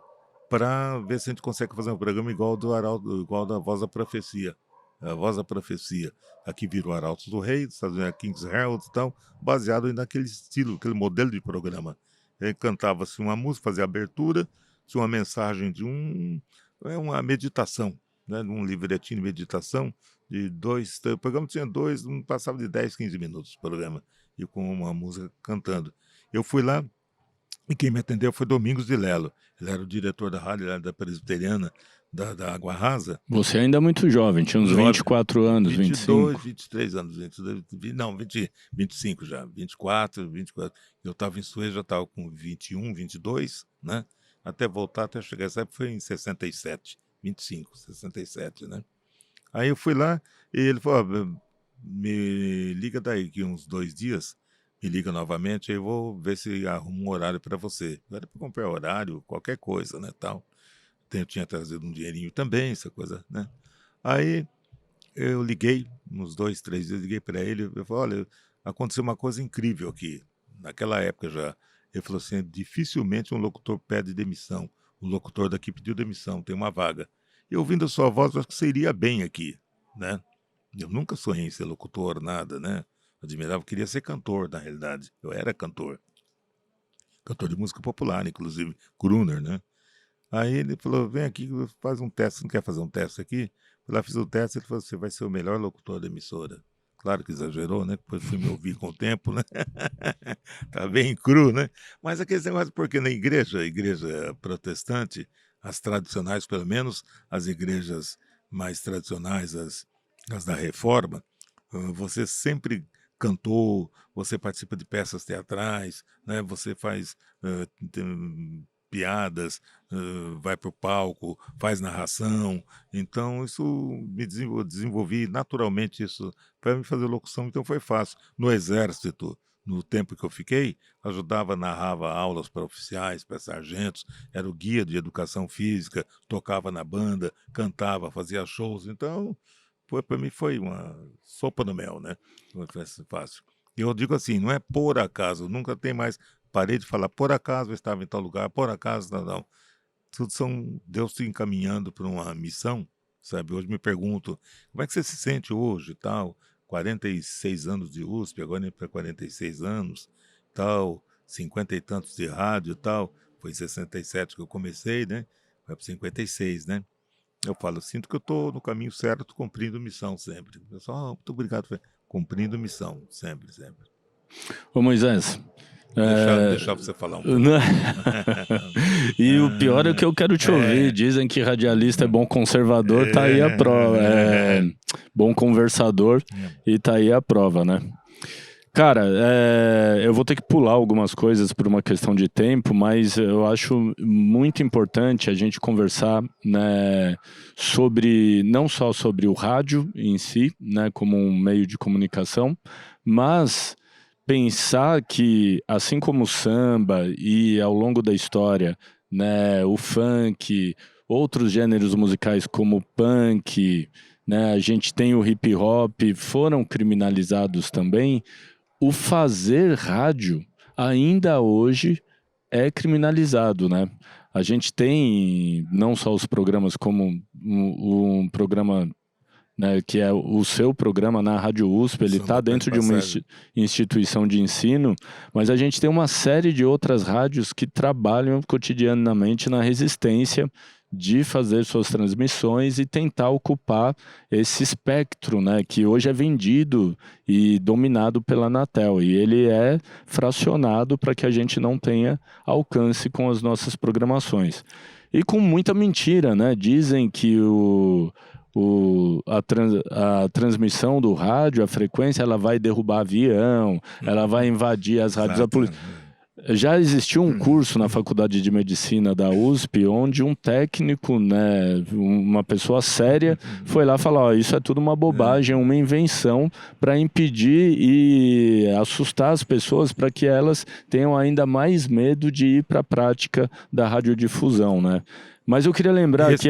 para ver se a gente consegue fazer um programa igual do Arauto, igual da Voz da Profecia. A Voz da Profecia. Aqui virou Arautos do Rei, dos Estados Unidos, King's Herald e tal, baseado naquele estilo, aquele modelo de programa. Cantava-se uma música, fazia abertura, tinha uma mensagem de uma meditação, né, um livretinho de meditação, de 2, o programa tinha 2, não passava de 10, 15 minutos o programa, e com uma música cantando. Eu fui lá, e quem me atendeu foi Domingos de Lelo. Ele era o diretor da rádio, ele era da Presbiteriana, da Água Rasa. Você ainda é muito jovem, tinha uns 24 anos, 22, 25. 23 anos, 25 já, 24. Eu estava em Suez, já estava com 21, 22, né? Até voltar, até chegar, essa época foi em 67, 25, 67, né? Aí eu fui lá e ele falou, me liga daí que uns 2 dias, me liga novamente, aí eu vou ver se arrumo um horário para você. Era para comprar horário, qualquer coisa, né, tal. Eu tinha trazido um dinheirinho também, essa coisa, né? Aí eu liguei, uns 2, 3 dias, liguei para ele, eu falei, olha, aconteceu uma coisa incrível aqui, naquela época já. Ele falou assim, dificilmente um locutor pede demissão. O locutor daqui pediu demissão, tem uma vaga. E ouvindo a sua voz, eu acho que você iria bem aqui, né? Eu nunca sonhei em ser locutor, nada, né? Admirava, queria ser cantor, na realidade. Eu era cantor. Cantor de música popular, inclusive, crooner, né? Aí ele falou, vem aqui, faz um teste, não quer fazer um teste aqui? Fui lá, fiz o teste, ele falou, você vai ser o melhor locutor da emissora. Claro que exagerou, né? Depois fui me ouvir com o tempo, né? Tá bem cru, né? Mas aquele negócio, porque na igreja protestante, as tradicionais, pelo menos, as igrejas mais tradicionais, as da Reforma, você sempre cantou, você participa de peças teatrais, né? Você faz piadas, vai para o palco, faz narração. Então, isso me desenvolvi naturalmente isso para me fazer locução, então foi fácil. No Exército, no tempo que eu fiquei, ajudava, narrava aulas para oficiais, para sargentos, era o guia de educação física, tocava na banda, cantava, fazia shows. Então, para mim foi uma sopa no mel, né? Foi fácil. E eu digo assim, não é por acaso, nunca tem mais. Parei de falar, por acaso eu estava em tal lugar, por acaso, não. Tudo são Deus te encaminhando para uma missão, sabe? Hoje me pergunto, como é que você se sente hoje e tal? 46 anos de USP, agora para 46 anos, tal, 50 e tantos de rádio e tal. Foi em 67 que eu comecei, né? Vai para 56, né? Eu falo, sinto que eu estou no caminho certo, cumprindo missão sempre. O pessoal, muito obrigado, cumprindo missão, sempre, sempre. Ô Moisés, Deixar você falar um pouco. E o pior é que eu quero te ouvir. Dizem que radialista é bom conservador, tá aí a prova. Bom conversador e tá aí a prova, né? Cara, eu vou ter que pular algumas coisas por uma questão de tempo, mas eu acho muito importante a gente conversar, né, não só sobre o rádio em si, né, como um meio de comunicação, mas pensar que, assim como o samba e ao longo da história, né, o funk, outros gêneros musicais como o punk, né, a gente tem o hip hop, foram criminalizados também. O fazer rádio ainda hoje é criminalizado, né? A gente tem não só os programas como um programa, né, que é o seu programa na Rádio USP, ele está dentro de uma instituição de ensino, mas a gente tem uma série de outras rádios que trabalham cotidianamente na resistência de fazer suas transmissões e tentar ocupar esse espectro, né, que hoje é vendido e dominado pela Anatel, e ele é fracionado para que a gente não tenha alcance com as nossas programações. E com muita mentira, né? Dizem que a transmissão do rádio, a frequência, ela vai derrubar avião, ela vai invadir as rádios da polícia. Já existiu um curso na Faculdade de Medicina da USP, onde um técnico, né, uma pessoa séria, foi lá falar: ó, isso é tudo uma bobagem, uma invenção para impedir e assustar as pessoas para que elas tenham ainda mais medo de ir para a prática da radiodifusão, né? Mas eu queria lembrar que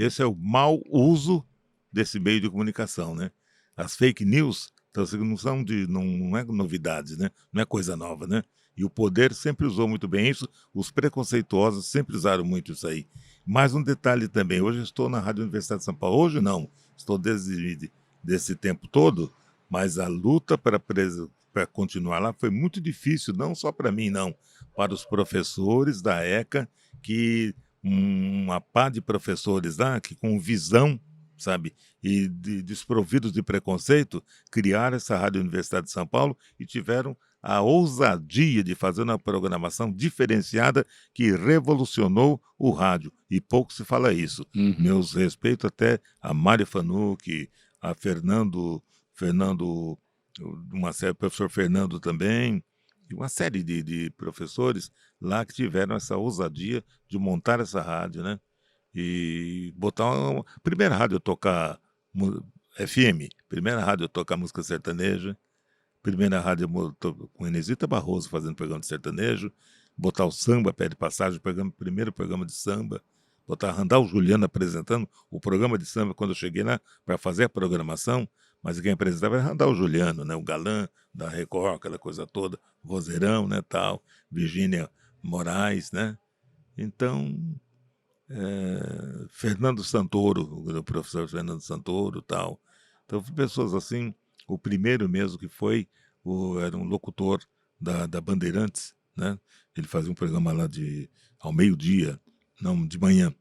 Esse é o mau uso desse meio de comunicação, né? As fake news, então, não são não é novidade, né? Não é coisa nova, né? E o poder sempre usou muito bem isso, os preconceituosos sempre usaram muito isso aí. Mais um detalhe também, hoje eu estou na Rádio Universidade de São Paulo, hoje não, estou desde desse tempo todo, mas a luta para continuar lá foi muito difícil, não só para mim, não, para os professores da ECA, que uma pá de professores lá, que com visão, sabe, e desprovidos de preconceito, criaram essa Rádio Universidade de São Paulo e tiveram a ousadia de fazer uma programação diferenciada que revolucionou o rádio. E pouco se fala isso. Meus respeitos até a Mário Fanucchi, a Fernando, o professor Fernando também, e uma série de professores lá que tiveram essa ousadia de montar essa rádio, né? E botar uma primeira rádio a tocar FM, primeira rádio a tocar música sertaneja, primeira rádio com Inesita Barroso fazendo programa de sertanejo, botar o samba pé de passagem, primeiro programa de samba, botar Randall Juliano apresentando o programa de samba quando eu cheguei lá para fazer a programação, mas quem apresentava era Randall Juliano, né, o galã da Record, aquela coisa toda, vozeirão, né, tal, Virgínia Moraes, né? Então, Fernando Santoro, o professor Fernando Santoro, tal. Então, pessoas assim, o primeiro mesmo que foi, era um locutor da Bandeirantes, né? Ele fazia um programa lá ao meio-dia, não, de manhã.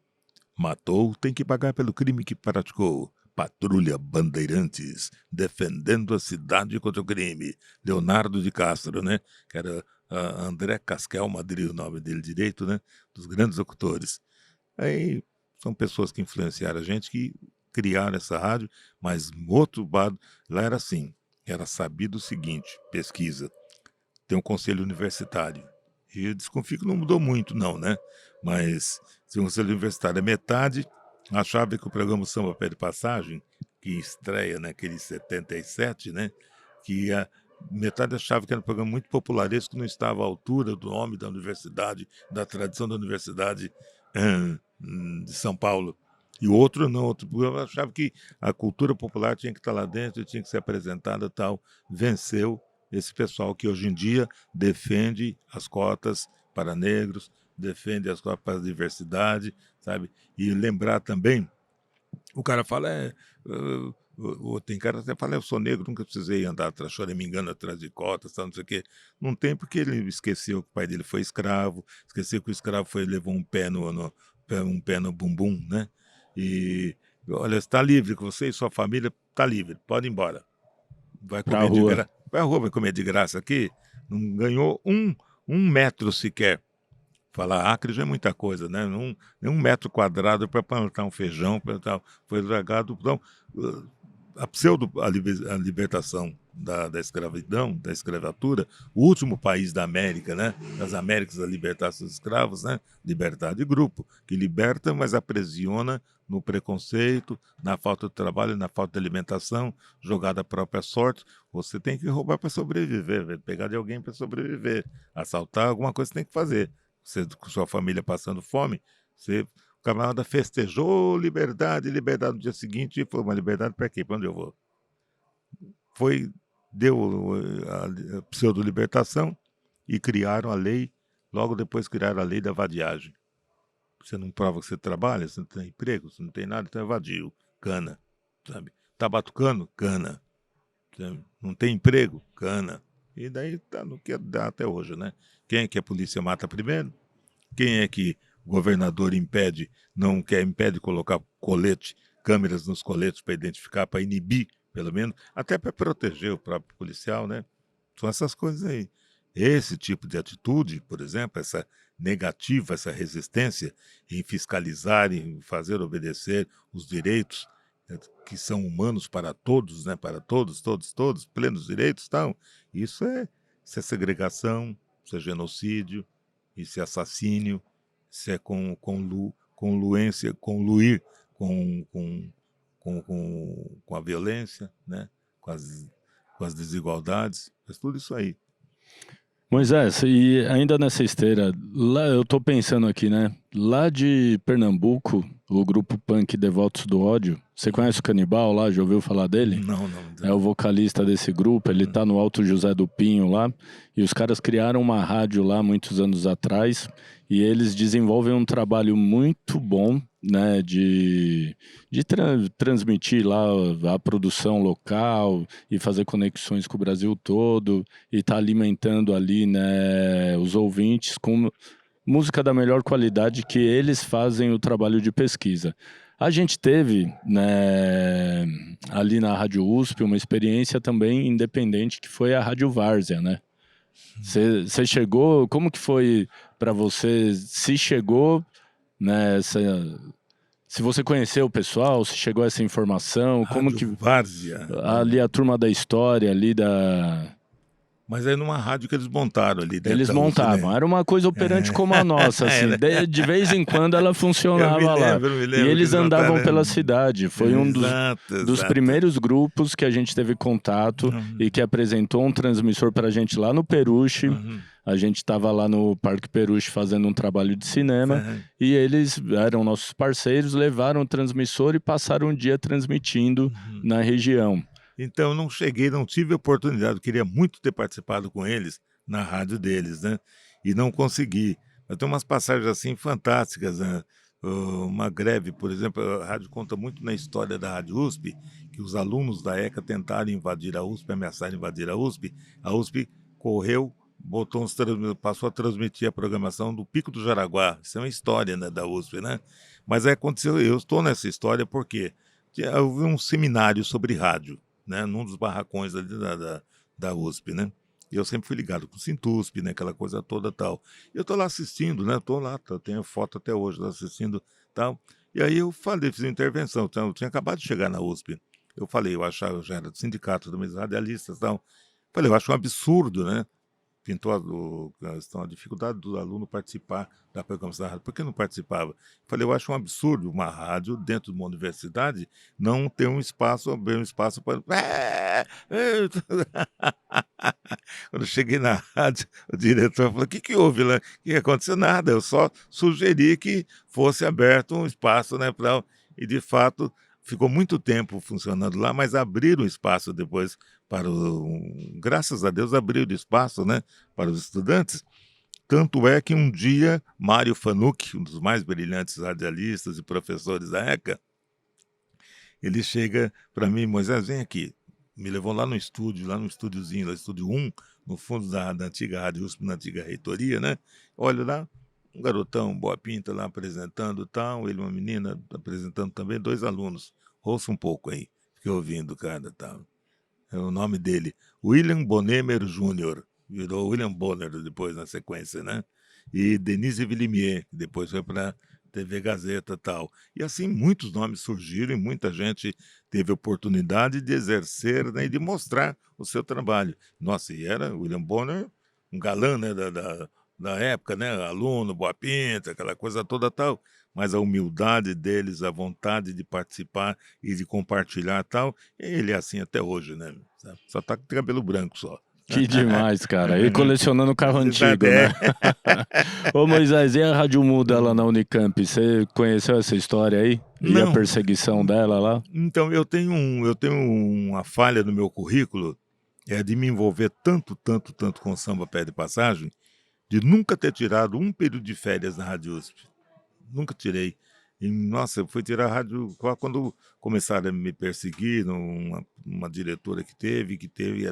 Matou, tem que pagar pelo crime que praticou. Patrulha Bandeirantes, defendendo a cidade contra o crime. Leonardo de Castro, né? Que era André Casquel Madrid, o nome dele direito, né? Dos grandes locutores. Aí são pessoas que influenciaram a gente, que criaram essa rádio, mas outro lado, lá era assim, era sabido o seguinte, pesquisa, tem um conselho universitário, e eu desconfio que não mudou muito não, né? Mas se o conselho universitário é metade, achava que o programa Samba Pé de Passagem, que estreia naquele 77, né? Que metade achava que era um programa muito popularesco, que não estava à altura do nome da universidade, da tradição da universidade de São Paulo. E o outro não, outro programa achava que a cultura popular tinha que estar lá dentro, tinha que ser apresentada e tal. Venceu esse pessoal que hoje em dia defende as cotas para negros, defende as cotas para a diversidade, sabe? E lembrar também, o cara fala, tem cara que até fala, eu sou negro, nunca precisei andar atrás, choramingando atrás de cotas, tal, não sei o quê. Não tem, porque ele esqueceu que o pai dele foi escravo, esqueceu que o escravo levou um pé um pé no bumbum, né? E, olha, está livre, que você e sua família está livre, pode ir embora. Vai pra comer de rua. graça. Vai à rua, vai comer de graça aqui. Não ganhou um metro sequer. Falar acre já é muita coisa, né? Nem um metro quadrado para plantar um feijão, foi dragado. Então, a libertação da escravidão, da escravatura, o último país da América, né? Das Américas a libertar seus escravos, né? Liberdade de grupo, que liberta, mas aprisiona no preconceito, na falta de trabalho, na falta de alimentação, jogada à própria sorte. Você tem que roubar para sobreviver, pegar de alguém para sobreviver, assaltar, alguma coisa você tem que fazer. Você, com sua família passando fome, o camarada festejou liberdade, liberdade no dia seguinte, e falou, mas liberdade para quê? Para onde eu vou? Deu a pseudo-libertação e criaram a lei, logo depois criaram a lei da vadiagem. Você não prova que você trabalha, você não tem emprego, você não tem nada, então é vadio, cana, sabe? Tá batucando? Cana. Sabe? Não tem emprego? Cana. E daí tá no que dá até hoje, né? Quem é que a polícia mata primeiro? Quem é que o governador impede colocar colete, câmeras nos coletes para identificar, para inibir, pelo menos, até para proteger o próprio policial, né? São essas coisas aí. Esse tipo de atitude, por exemplo, essa negativa, essa resistência em fiscalizar, em fazer obedecer os direitos que são humanos para todos, né? Para todos, plenos direitos, tal. Isso é segregação, se é genocídio, e se é assassínio, se é conluência, conluir com a violência, né? com, as, com as desigualdades, faz tudo isso aí. Moisés, e ainda nessa esteira, lá eu tô pensando aqui, né? Lá de Pernambuco, o grupo punk Devotos do Ódio, você conhece o Canibal lá? Já ouviu falar dele? Não, não. É o vocalista desse grupo, ele tá no Alto José do Pinho lá, e os caras criaram uma rádio lá muitos anos atrás, e eles desenvolvem um trabalho muito bom, né, de transmitir lá a produção local e fazer conexões com o Brasil todo, e tá alimentando ali, né, os ouvintes com música da melhor qualidade que eles fazem o trabalho de pesquisa. A gente teve, né, ali na Rádio USP uma experiência também independente que foi a Rádio Várzea, né? Você chegou, como que foi para você? Se chegou, né? Se você conheceu o pessoal, se chegou essa informação, como que Rádio Várzea. ali a turma da história ali da Mas é numa rádio que eles montaram ali dentro eles da USP, montavam, né? era uma coisa operante como a nossa, assim, de vez em quando ela Eu funcionava lá. me E lembro que eles eles andavam montaram. pela cidade, foi um dos Exato. primeiros grupos que a gente teve contato e que apresentou um transmissor pra gente lá no Peruche. A gente estava lá no Parque Peruche fazendo um trabalho de cinema e eles eram nossos parceiros, levaram o transmissor e passaram um dia transmitindo na região. Então, não cheguei, não tive oportunidade. Eu queria muito ter participado com eles na rádio deles, né? E não consegui. Mas tem umas passagens assim fantásticas, né? Uma greve, por exemplo, a rádio conta muito na história da Rádio USP, que os alunos da ECA tentaram invadir a USP, ameaçaram invadir a USP correu, passou a transmitir a programação do Pico do Jaraguá. Isso é uma história, né, da USP, né? Mas aí aconteceu, eu estou nessa história porque houve um seminário sobre rádio, né, num dos barracões ali da USP, né? E eu sempre fui ligado com o Sintusp, né, aquela coisa toda tal. E eu tô lá assistindo, né? Tô lá, tenho foto até hoje lá assistindo tal. E aí eu falei, fiz uma intervenção. Então, eu tinha acabado de chegar na USP. Eu falei, eu já era do sindicato dos radialistas tal. Falei, eu acho um absurdo, né? Pintou a dificuldade do aluno participar da programação da rádio. Por que não participava? Falei, eu acho um absurdo uma rádio dentro de uma universidade não ter um espaço, abrir um espaço para... Quando eu cheguei na rádio, o diretor falou, o que houve lá? Que aconteceu? Nada, eu só sugeri que fosse aberto um espaço, né, e de fato ficou muito tempo funcionando lá, mas abriram espaço depois graças a Deus abriram espaço, né, para os estudantes. Tanto é que um dia Mário Fanucchi, um dos mais brilhantes radialistas e professores da ECA, ele chega para mim, Moisés, vem aqui. Me levou lá no estúdiozinho, lá no estúdio 1, no fundo da antiga Rádio USP, na antiga reitoria, né? Olha lá, um garotão, boa pinta lá apresentando tal, ele uma menina apresentando também, 2 alunos. Ouça um pouco aí, fiquei ouvindo, cara, tal. É o nome dele, William Bonner Jr., virou William Bonner depois na sequência, né? E Denise Villimier, que depois foi para TV Gazeta e tal. E assim muitos nomes surgiram e muita gente teve oportunidade de exercer, né, e de mostrar o seu trabalho. Nossa, e era William Bonner, um galã, né, da época, né? Aluno, boa pinta, aquela coisa toda tal. Mas a humildade deles, a vontade de participar e de compartilhar tal, ele é assim até hoje, né? Só está com cabelo branco só. Que demais, cara. E colecionando carro antigo, É. né? Ô Moisés, e a Rádio Muda lá na Unicamp? Você conheceu essa história aí? E a Não. perseguição dela lá? Então, eu tenho uma falha no meu currículo, é de me envolver tanto com samba pé de passagem, de nunca ter tirado um período de férias na Rádio USP. Nunca tirei. E, nossa, eu fui tirar a rádio quando começaram a me perseguir, uma diretora que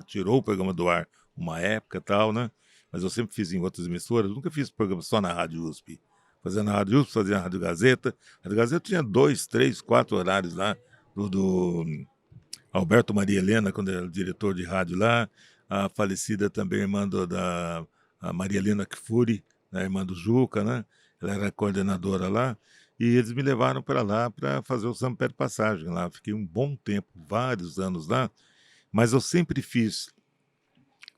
tirou o programa do ar uma época e tal, né? Mas eu sempre fiz em outras emissoras, nunca fiz programa só na Rádio USP. Fazia na Rádio USP, fazia na Rádio Gazeta. A Rádio Gazeta tinha 2, 3, 4 horários lá, do Alberto Maria Helena, quando era diretor de rádio lá, a falecida também irmã a Maria Helena Kfouri, né, irmã do Juca, né? Ela era coordenadora lá, e eles me levaram para lá para fazer o samba pé de passagem lá. Fiquei um bom tempo, vários anos lá, mas eu sempre fiz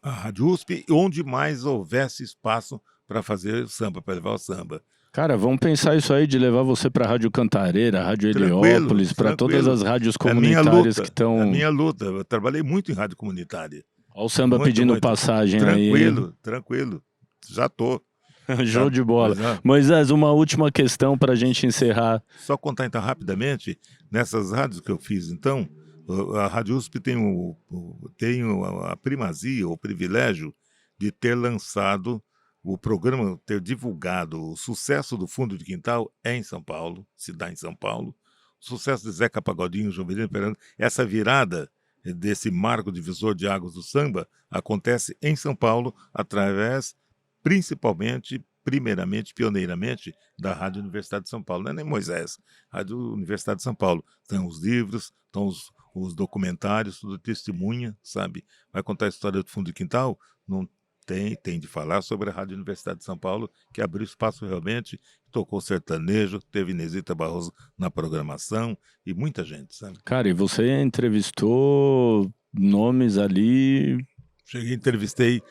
A Rádio USP, onde mais houvesse espaço para fazer samba, para levar o samba. Cara, vamos pensar isso aí de levar você para a Rádio Cantareira, Rádio Tranquilo, Heliópolis, para todas tranquilo. as rádios É a minha comunitárias que luta, é a estão. minha luta. Eu trabalhei muito em rádio comunitária. Olha o samba Muito, pedindo muito. passagem aí, hein? Tranquilo, tranquilo. Já tô, Show tá? de bola. Mas ah, Moisés, uma última questão para a gente encerrar. só contar então rapidamente, nessas rádios que eu fiz, então, a Rádio USP tem, a primazia, o privilégio de ter lançado o programa, ter divulgado o sucesso do Fundo de Quintal é em São Paulo, se dá em São Paulo, o sucesso de Zeca Pagodinho, Jovelino Perano, essa virada desse marco divisor de águas do samba acontece em São Paulo através, principalmente, primeiramente, pioneiramente, da Rádio Universidade de São Paulo. Não é nem Moisés, Rádio Universidade de São Paulo. Estão os livros, estão os documentários, tudo testemunha, sabe? Vai contar a história do Fundo de Quintal? Não tem de falar sobre a Rádio Universidade de São Paulo, que abriu espaço realmente, tocou sertanejo, teve Inesita Barroso na programação e muita gente, sabe? Cara, e você entrevistou nomes ali. Cheguei, entrevistei,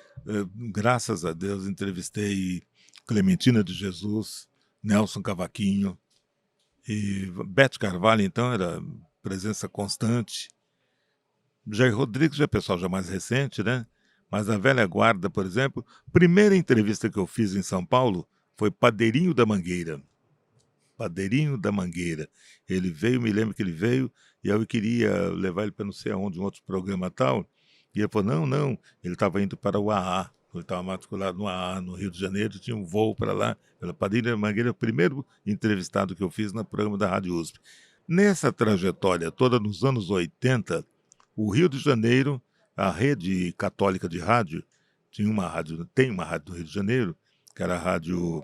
graças a Deus, entrevistei Clementina de Jesus, Nelson Cavaquinho e Bete Carvalho, então, era presença constante. Jair Rodrigues já é pessoal já mais recente, né? Mas a velha guarda, por exemplo, primeira entrevista que eu fiz em São Paulo foi Padeirinho da Mangueira. Padeirinho da Mangueira. Ele veio, me lembro que ele veio, e eu queria levar ele para não sei aonde, um outro programa tal, e ele falou, não, não, ele estava indo para o AA, ele estava matriculado no AA, no Rio de Janeiro, tinha um voo para lá, pela Padeirinho da Mangueira, o primeiro entrevistado que eu fiz no programa da Rádio USP. Nessa trajetória toda, nos anos 80, o Rio de Janeiro, a rede católica de rádio, tem uma rádio no Rio de Janeiro, que era a rádio,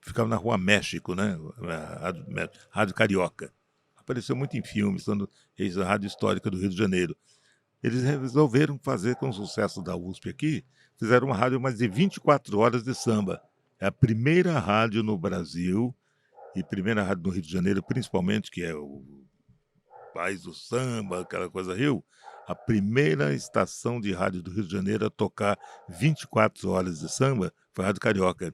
ficava na Rua México, né? Rádio Carioca. Apareceu muito em filmes, a rádio histórica do Rio de Janeiro. Eles resolveram fazer com o sucesso da USP aqui, fizeram uma rádio mais de 24 horas de samba. É a primeira rádio no Brasil, e primeira rádio no Rio de Janeiro, principalmente, que é o Paz do Samba, aquela coisa Rio, a primeira estação de rádio do Rio de Janeiro a tocar 24 horas de samba foi a Rádio Carioca.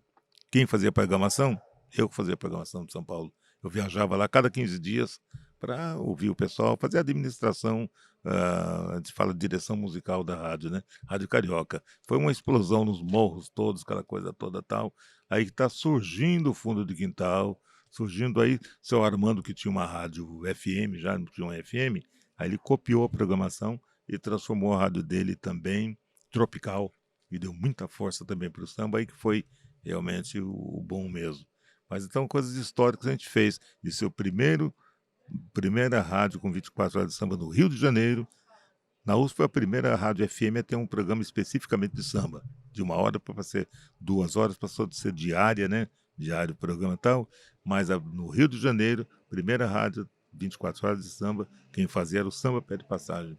Quem fazia a programação? Eu que fazia a programação de São Paulo. Eu viajava lá cada 15 dias para ouvir o pessoal, fazer a administração, a gente fala direção musical da rádio, né? Rádio Carioca. Foi uma explosão nos morros todos, aquela coisa toda tal. Aí está surgindo o Fundo de Quintal, surgindo aí seu Armando, que tinha uma rádio FM, já não tinha uma FM, aí ele copiou a programação e transformou a rádio dele também tropical, e deu muita força também para o samba, aí que foi realmente o bom mesmo. Mas então, coisas históricas a gente fez, de ser primeira rádio com 24 horas de samba no Rio de Janeiro. Na USP foi a primeira rádio FM a ter um programa especificamente de samba, de 1 hora para ser 2 horas, passou de ser diária, né? Diário, programa e tal, mas no Rio de Janeiro, primeira rádio, 24 horas de samba, quem fazia era o Samba Pé de Passagem.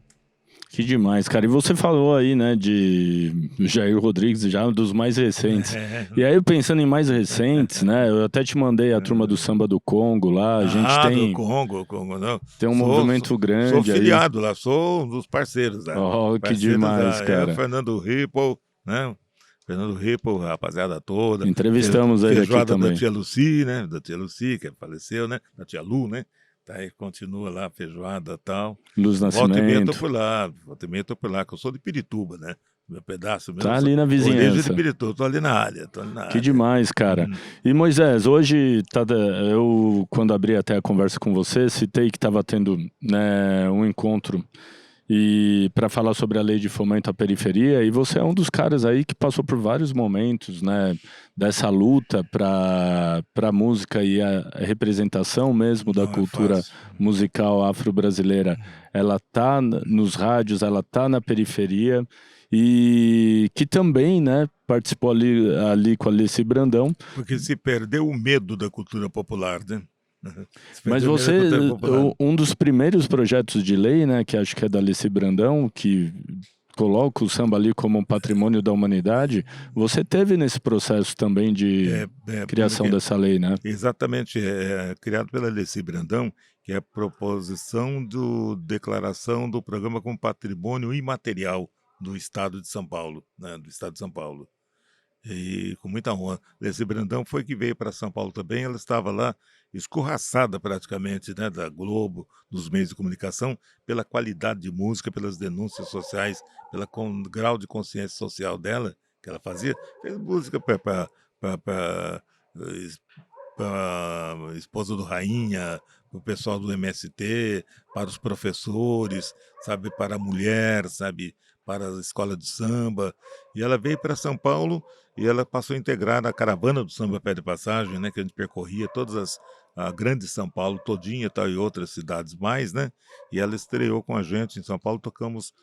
Que demais, cara. E você falou aí, né, de Jair Rodrigues, já um dos mais recentes. E aí, pensando em mais recentes, né, eu até te mandei a turma do Samba do Congo lá. A gente do tem, Congo, não. tem um Sou movimento grande aí. filiado lá, sou um dos parceiros lá. Oh, que Parceiros demais, lá, cara. Fernando Ripple, né? Fernando Ripple, a rapaziada toda. Entrevistamos ele aqui Feijoada da também. tia Luci, né? Da tia Luci, que faleceu, né? Da tia Lu, né? Tá aí, continua lá, feijoada e tal. Luz Volta e meia eu tô Nascimento. por lá, que eu sou de Pirituba, né? Meu pedaço mesmo. Tá ali na Origem de vizinhança. Pirituba, tô ali na área, Que demais, cara. E Moisés, hoje eu, quando abri até a conversa com você, citei que estava tendo, né, um encontro e para falar sobre a lei de fomento à periferia, e você é um dos caras aí que passou por vários momentos, né, dessa luta para a música e a representação mesmo da Não é cultura fácil. musical afro-brasileira. Ela tá nos rádios, ela tá na periferia, e que também, né, participou ali com a Alice Brandão. Porque se perdeu o medo da cultura popular, né? Se Mas perdeu o medo da você, cultura popular. um dos primeiros projetos de lei, né, que acho que é da Alice Brandão, que coloca o samba ali como um patrimônio da humanidade, você teve nesse processo também de criação porque- dessa lei, né? Exatamente, criado pela Alessi Brandão, que é a proposição declaração do programa como patrimônio imaterial do estado de São Paulo, né, do estado de São Paulo. E com muita honra. Leci Brandão foi que veio para São Paulo também, ela estava lá escorraçada praticamente, né, da Globo, dos meios de comunicação, pela qualidade de música, pelas denúncias sociais, grau de consciência social dela, que ela fazia. Fez música para a esposa do Rainha, para o pessoal do MST, para os professores, sabe, para a mulher, sabe, para a escola de samba. E ela veio para São Paulo e ela passou a integrar a caravana do Samba Pé de Passagem, né, que a gente percorria a grande São Paulo todinha, tal, e outras cidades mais, né? E ela estreou com a gente em São Paulo, tocamos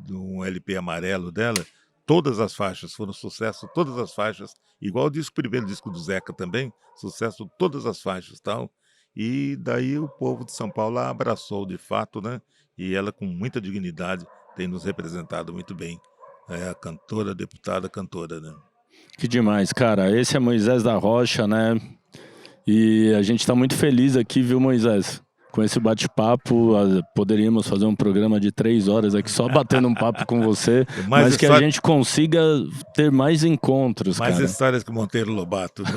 um LP amarelo dela. Todas as faixas foram sucesso, todas as faixas, igual o primeiro disco do Zeca também, sucesso todas as faixas, tal. E daí o povo de São Paulo a abraçou de fato, né? E ela com muita dignidade tem nos representado muito bem. É a cantora, deputada, cantora, né? Que demais, cara. Esse é Moisés da Rocha, né? E a gente está muito feliz aqui, viu, Moisés? Com esse bate-papo, poderíamos fazer um programa de 3 horas aqui só batendo um papo com você, mas que a gente consiga ter mais encontros, mais cara. histórias que Monteiro Lobato. Né?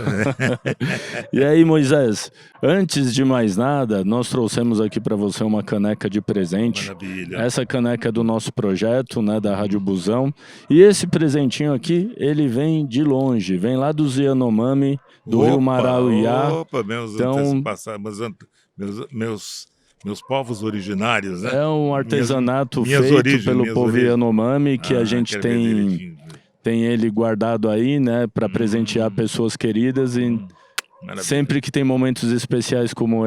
E aí, Moisés, antes de mais nada, nós trouxemos aqui para você uma caneca de presente. Maravilha. Essa caneca é do nosso projeto, né, da Rádio Busão. E esse presentinho aqui, ele vem de longe, vem lá do Yanomami, do Rio Marauiá. Opa, então, meus povos originários, né? É um artesanato feito origens, pelo povo Yanomami, que a gente tem ele guardado aí, né, para presentear pessoas queridas. E sempre que tem momentos especiais como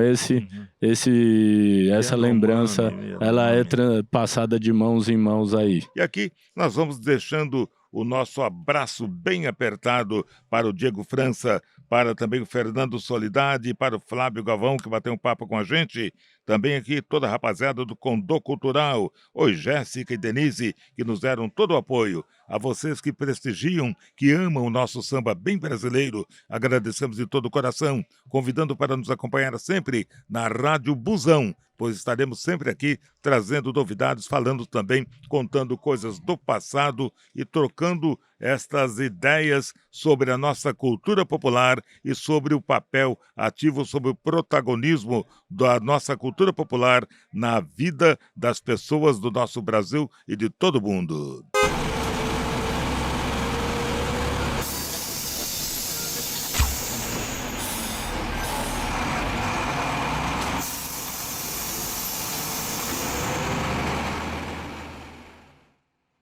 essa lembrança, ela é passada de mãos em mãos aí. E aqui nós vamos deixando o nosso abraço bem apertado para o Diego França, para também o Fernando Solidade, para o Flávio Galvão, que bateu um papo com a gente. Também aqui toda a rapaziada do Condô Cultural, oi Jéssica e Denise, que nos deram todo o apoio. A vocês que prestigiam, que amam o nosso samba bem brasileiro, agradecemos de todo o coração, convidando para nos acompanhar sempre na Rádio Busão, pois estaremos sempre aqui trazendo novidades, falando também, contando coisas do passado e trocando estas ideias sobre a nossa cultura popular e sobre o papel ativo, sobre o protagonismo da nossa cultura popular na vida das pessoas do nosso Brasil e de todo mundo.